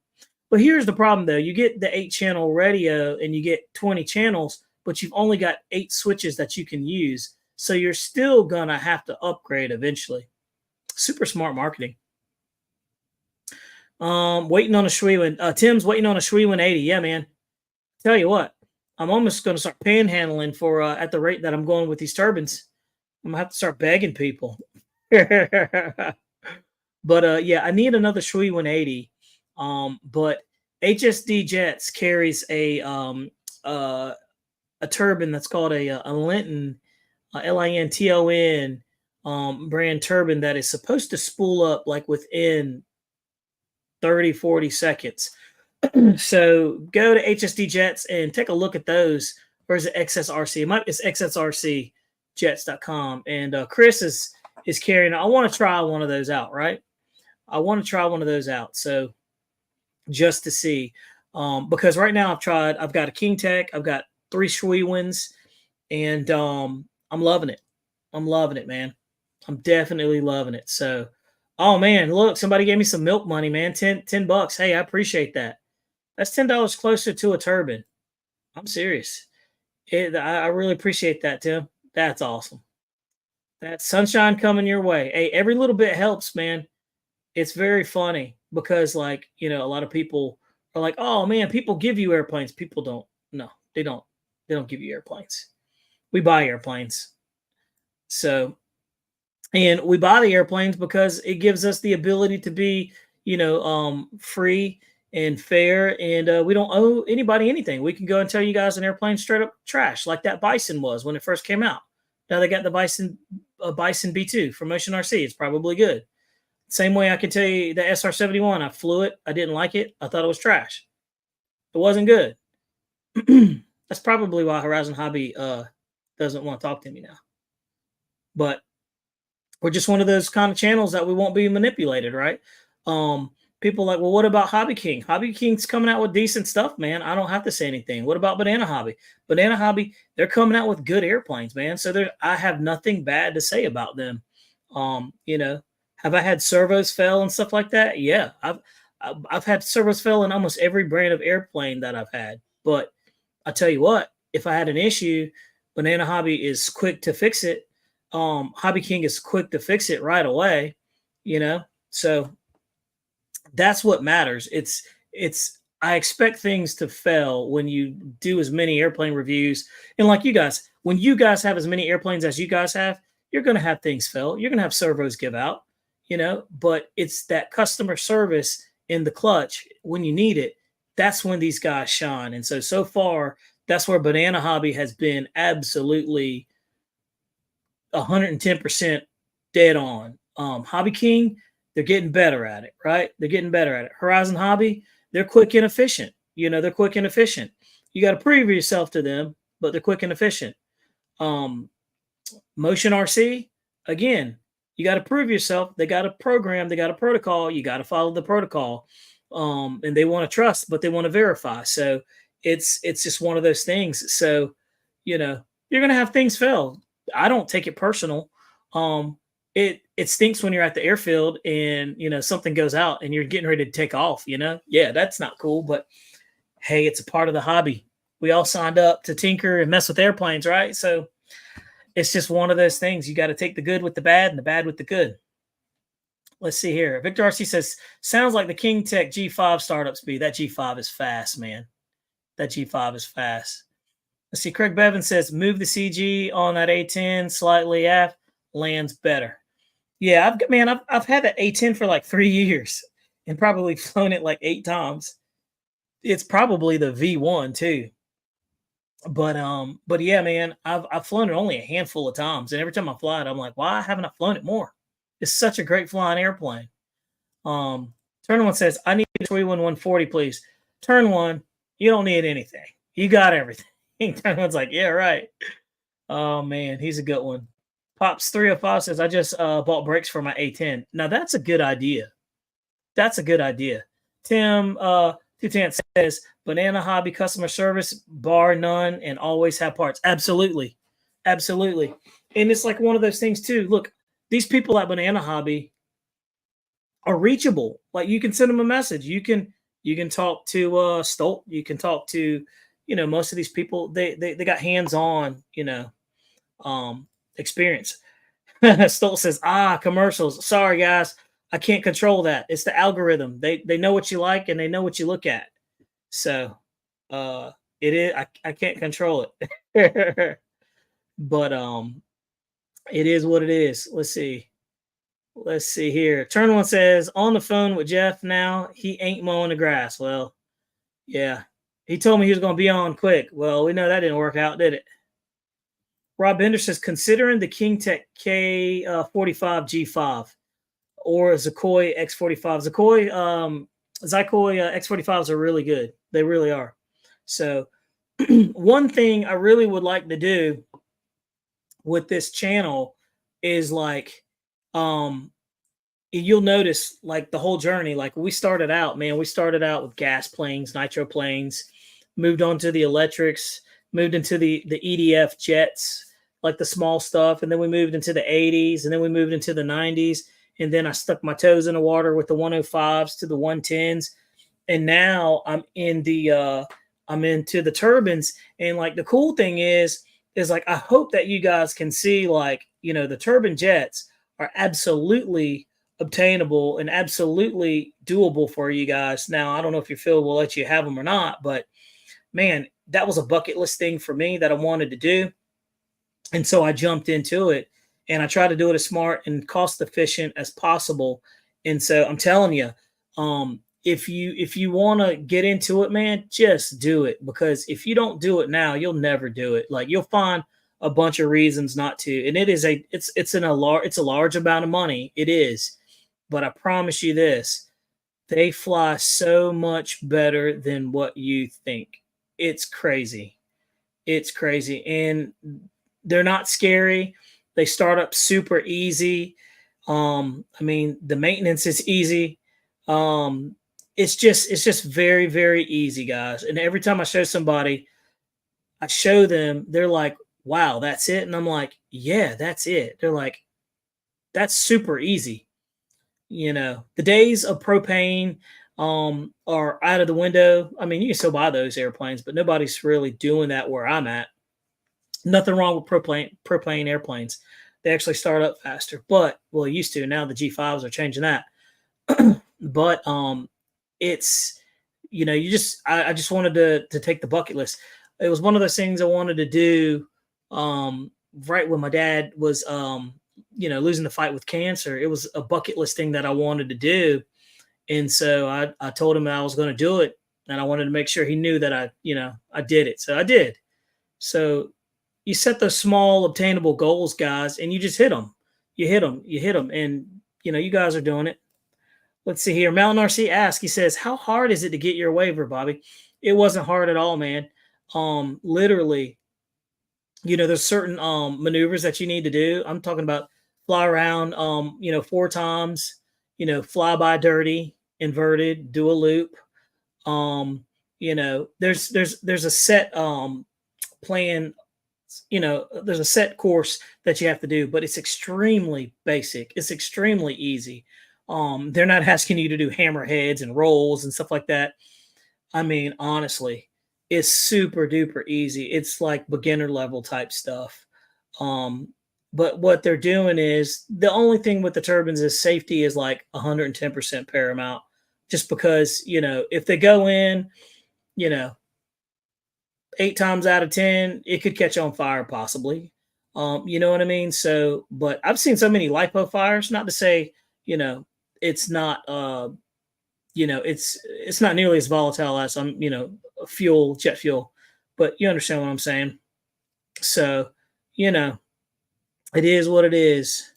[SPEAKER 1] But here's the problem, though. You get the 8-channel radio and you get 20 channels, but you've only got 8 switches that you can use. So you're still going to have to upgrade eventually. Super smart marketing. Waiting on a Schwewin. Tim's waiting on a Schwewin 80. Yeah, man. Tell you what, I'm almost going to start panhandling for at the rate that I'm going with these turbines. I'm going to have to start begging people. But yeah, I need another Shui 180. But HSD Jets carries a turbine that's called a Linton, Linton brand turbine that is supposed to spool up like within 30-40 seconds. So go to HSD Jets and take a look at those. Or is it XSRC? It's XSRCjets.com. And Chris is carrying. I want to try one of those out, right? I want to try one of those out. So just to see. Because right now I've got a King Tech, I've got 3 Schwewins, and I'm loving it. I'm loving it, man. I'm definitely loving it. So, oh man, look, somebody gave me some milk money, man. $10. Hey, I appreciate that. That's $10 closer to a turbine. I'm serious. I really appreciate that, Tim. That's awesome. That's sunshine coming your way. Hey, every little bit helps, man. It's very funny because, like, a lot of people are like, oh man, people give you airplanes. People don't. No, they don't. They don't give you airplanes. We buy airplanes. So, and we buy the airplanes because it gives us the ability to be, free and fair, and we don't owe anybody anything. We can go and tell you guys an airplane straight up trash, like that Bison was when it first came out. Now they got the Bison B2 from Motion RC. It's probably good. Same way I can tell you the SR-71. I flew it. I didn't like it. I thought it was trash. It wasn't good. That's probably why Horizon Hobby doesn't want to talk to me now. But we're just one of those kind of channels that we won't be manipulated, right? People are like, well, what about Hobby King? Hobby King's coming out with decent stuff, man. I don't have to say anything. What about Banana Hobby? Banana Hobby, they're coming out with good airplanes, man. So I have nothing bad to say about them. Have I had servos fail and stuff like that? Yeah, I've had servos fail in almost every brand of airplane that I've had. But I tell you what, if I had an issue, Banana Hobby is quick to fix it. Hobby King is quick to fix it right away. So that's what matters. I expect things to fail when you do as many airplane reviews. And like you guys, when you guys have as many airplanes as you guys have, you're going to have things fail. You're going to have servos give out, but it's that customer service in the clutch when you need it. That's when these guys shine. And so far, that's where Banana Hobby has been absolutely 110% dead on. Hobby King, they're getting better at it, right? They're getting better at it. Horizon Hobby, they're quick and efficient. They're quick and efficient. You got to prove yourself to them, but they're quick and efficient. Motion RC, again, you got to prove yourself. They got a program, they got a protocol. You got to follow the protocol. And they want to trust, but they want to verify. So it's just one of those things. So, you're going to have things fail. I don't take it personal. It stinks when you're at the airfield and, something goes out and you're getting ready to take off, Yeah, that's not cool. But hey, it's a part of the hobby. We all signed up to tinker and mess with airplanes, right? So it's just one of those things. You got to take the good with the bad and the bad with the good. Let's see here. Victor RC says, sounds like the King Tech G5 startup speed. That G5 is fast, man. That G5 is fast. Let's see. Craig Bevan says, move the CG on that A10 slightly aft, lands better. Yeah, I've had that A10 for like 3 years and probably flown it like 8 times. It's probably the V1 too. But yeah, man, I've flown it only a handful of times, and every time I fly it, I'm like, why haven't I flown it more? It's such a great flying airplane. Turn One says, I need a 140, please. Turn One, you don't need anything. You got everything. Turn One's like, yeah, right. Oh man, he's a good one. Pops 305 says, I just bought brakes for my A10. Now that's a good idea. That's a good idea. Tim Tutant says, Banana Hobby customer service, bar none, and always have parts. Absolutely. Absolutely. And it's like one of those things too. Look, these people at Banana Hobby are reachable. Like you can send them a message. You can talk to Stolt. You can talk to, most of these people. They got hands-on, experience. Stolt says, commercials. Sorry guys, I can't control that. It's the algorithm. They know what you like and they know what you look at. So it is I can't control it. But it is what it is. Let's see. Let's see here. Turn One says, on the phone with Jeff now. He ain't mowing the grass. Well, yeah. He told me he was going to be on quick. Well, we know that didn't work out, did it? Rob Bender says, considering the King Tech K45 G5 or Zikoi X45. Zikoi X45s are really good. They really are. So one thing I really would like to do with this channel is like, you'll notice like the whole journey, like we started out with gas planes, nitro planes, moved on to the electrics, moved into the EDF jets, like the small stuff. And then we moved into the 80s, and then we moved into the 90s. And then I stuck my toes in the water with the 105s to the 110s. And now I'm into the turbines. And like the cool thing is like, I hope that you guys can see, like, you know, the turbine jets are absolutely obtainable and absolutely doable for you guys. Now, I don't know if your field will let you have them or not, but man, that was a bucket list thing for me that I wanted to do. And so I jumped into it, and I tried to do it as smart and cost efficient as possible. And so I'm telling you, if you want to get into it, man, just do it, because if you don't do it now, you'll never do it. Like, you'll find a bunch of reasons not to. And it's a large amount of money. It is. But I promise you this, they fly so much better than what you think. It's crazy. It's crazy. And they're not scary. They start up super easy. I mean, the maintenance is easy. It's just very, very easy, guys. And every time I show somebody, I show them, they're like, wow, that's it. And I'm like, yeah, that's it. They're like, that's super easy. You know, the days of propane are out of the window. I mean, you can still buy those airplanes, but nobody's really doing that where I'm at. Nothing wrong with propane airplanes. They actually start up faster, but well, it used to. Now the G5s are changing that. But it's, you know, I just wanted to take the bucket list. It was one of those things I wanted to do right when my dad was you know, losing the fight with cancer. It was a bucket list thing that I wanted to do. And so I told him that I was going to do it, and I wanted to make sure he knew that I did it. So I did. So you set those small obtainable goals, guys, and you just hit them. You hit them. And, you know, you guys are doing it. Let's see here. Mountain RC asks, he says, how hard is it to get your waiver, Bobby? It wasn't hard at all, man. Literally, you know, there's certain maneuvers that you need to do. I'm talking about fly around, you know, 4 times, you know, fly by dirty, inverted, do a loop. You know, there's a set plan, you know, there's a set course that you have to do, but it's extremely basic. It's extremely easy. They're not asking you to do hammerheads and rolls and stuff like that. I mean, honestly, it's super duper easy. It's like beginner level type stuff. But what they're doing is, the only thing with the turbines is safety is like 110% paramount, just because, you know, if they go in, you know, 8 times out of 10, it could catch on fire possibly. You know what I mean? So, but I've seen so many lipo fires, not to say, you know, it's not, you know, it's not nearly as volatile as some, you know, jet fuel, but you understand what I'm saying? So, you know, it is what it is.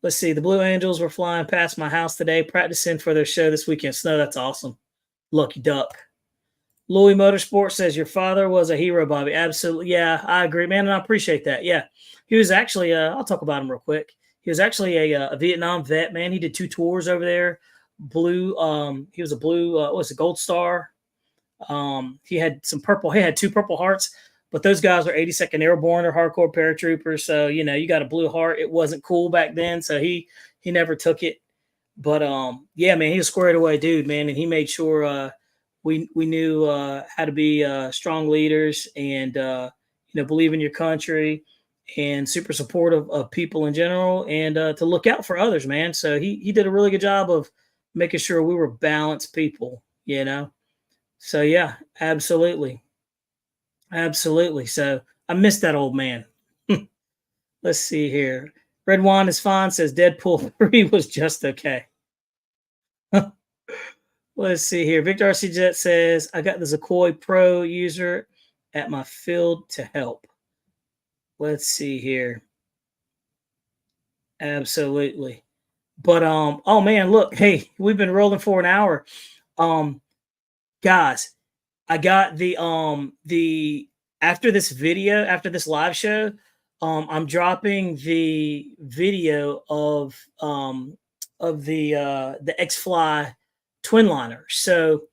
[SPEAKER 1] Let's see. The Blue Angels were flying past my house today, practicing for their show this weekend. Snow, that's awesome. Lucky duck. Louis Motorsport says, your father was a hero, Bobby. Absolutely. Yeah, I agree, man. And I appreciate that. Yeah. He was actually, I'll talk about him real quick. He was actually a Vietnam vet, man. He did 2 tours over there. Blue, he was a blue, what was it, Gold Star. He had 2 Purple Hearts, but those guys were 82nd Airborne or hardcore paratroopers. So, you know, you got a blue heart. It wasn't cool back then. So he never took it. But yeah, man, he was squared away dude, man. And he made sure we knew how to be strong leaders and, you know, believe in your country and super supportive of people in general, and to look out for others, man. So he did a really good job of making sure we were balanced people, you know? So yeah, absolutely. Absolutely. So I miss that old man. Let's see here. Red wine is fine, says Deadpool 3 was just okay. Let's see here. Victor RC Jet says, I got the Zakoi Pro user at my field to help. Let's see here. Absolutely. But oh man, look, hey, we've been rolling for an hour. Guys, I got the after this video, after this live show, I'm dropping the video of the Xfly Twinliner. So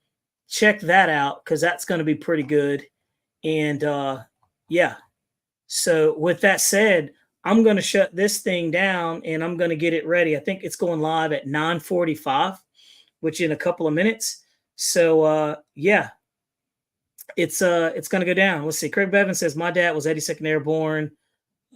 [SPEAKER 1] check that out because that's going to be pretty good. And yeah. So with that said, I'm going to shut this thing down and I'm going to get it ready. I think it's going live at 9:45, which in a couple of minutes. So yeah, it's going to go down. Let's see. Craig Bevan says my dad was 82nd Airborne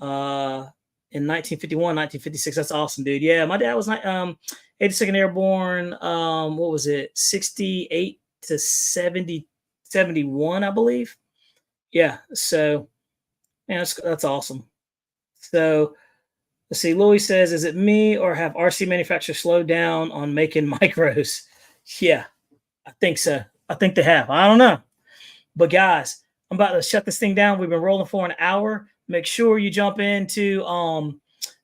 [SPEAKER 1] in 1951, 1956. That's awesome, dude. Yeah, my dad was 82nd Airborne. What was it? 68 to 71, I believe. Yeah. So, man, that's awesome. So let's see. Louis says, is it me or have RC manufacturers slowed down on making micros? Yeah, I think so. I think they have. I don't know. But guys, I'm about to shut this thing down. We've been rolling for an hour. Make sure you jump into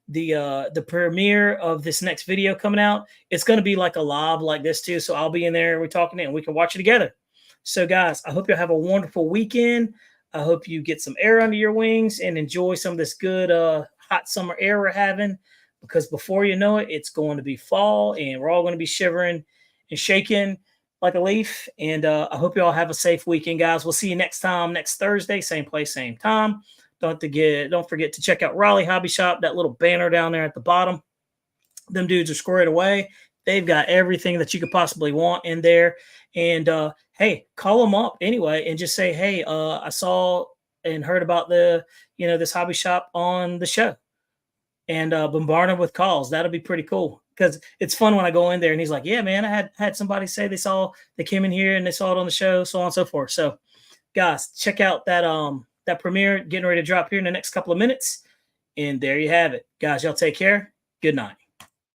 [SPEAKER 1] the premiere of this next video coming out. It's going to be like a live like this too. So I'll be in there. We're talking it and we can watch it together. So guys, I hope you'll have a wonderful weekend. I hope you get some air under your wings and enjoy some of this good hot summer air we're having, because before you know it, it's going to be fall and we're all going to be shivering and shaking like a leaf. And I hope you all have a safe weekend, guys. We'll see you next time, next Thursday, same place, same time. Don't forget to check out Raleigh Hobby Shop, that little banner down there at the bottom. Them dudes are squared away. They've got everything that you could possibly want in there. And hey, call them up anyway and just say, hey, I saw and heard about this hobby shop on the show, and bombard them with calls. That'll be pretty cool because it's fun when I go in there and he's like, yeah, man, I had somebody say they came in here and they saw it on the show, so on and so forth. So guys, check out that premiere getting ready to drop here in the next couple of minutes. And there you have it, guys. Y'all take care. Good night.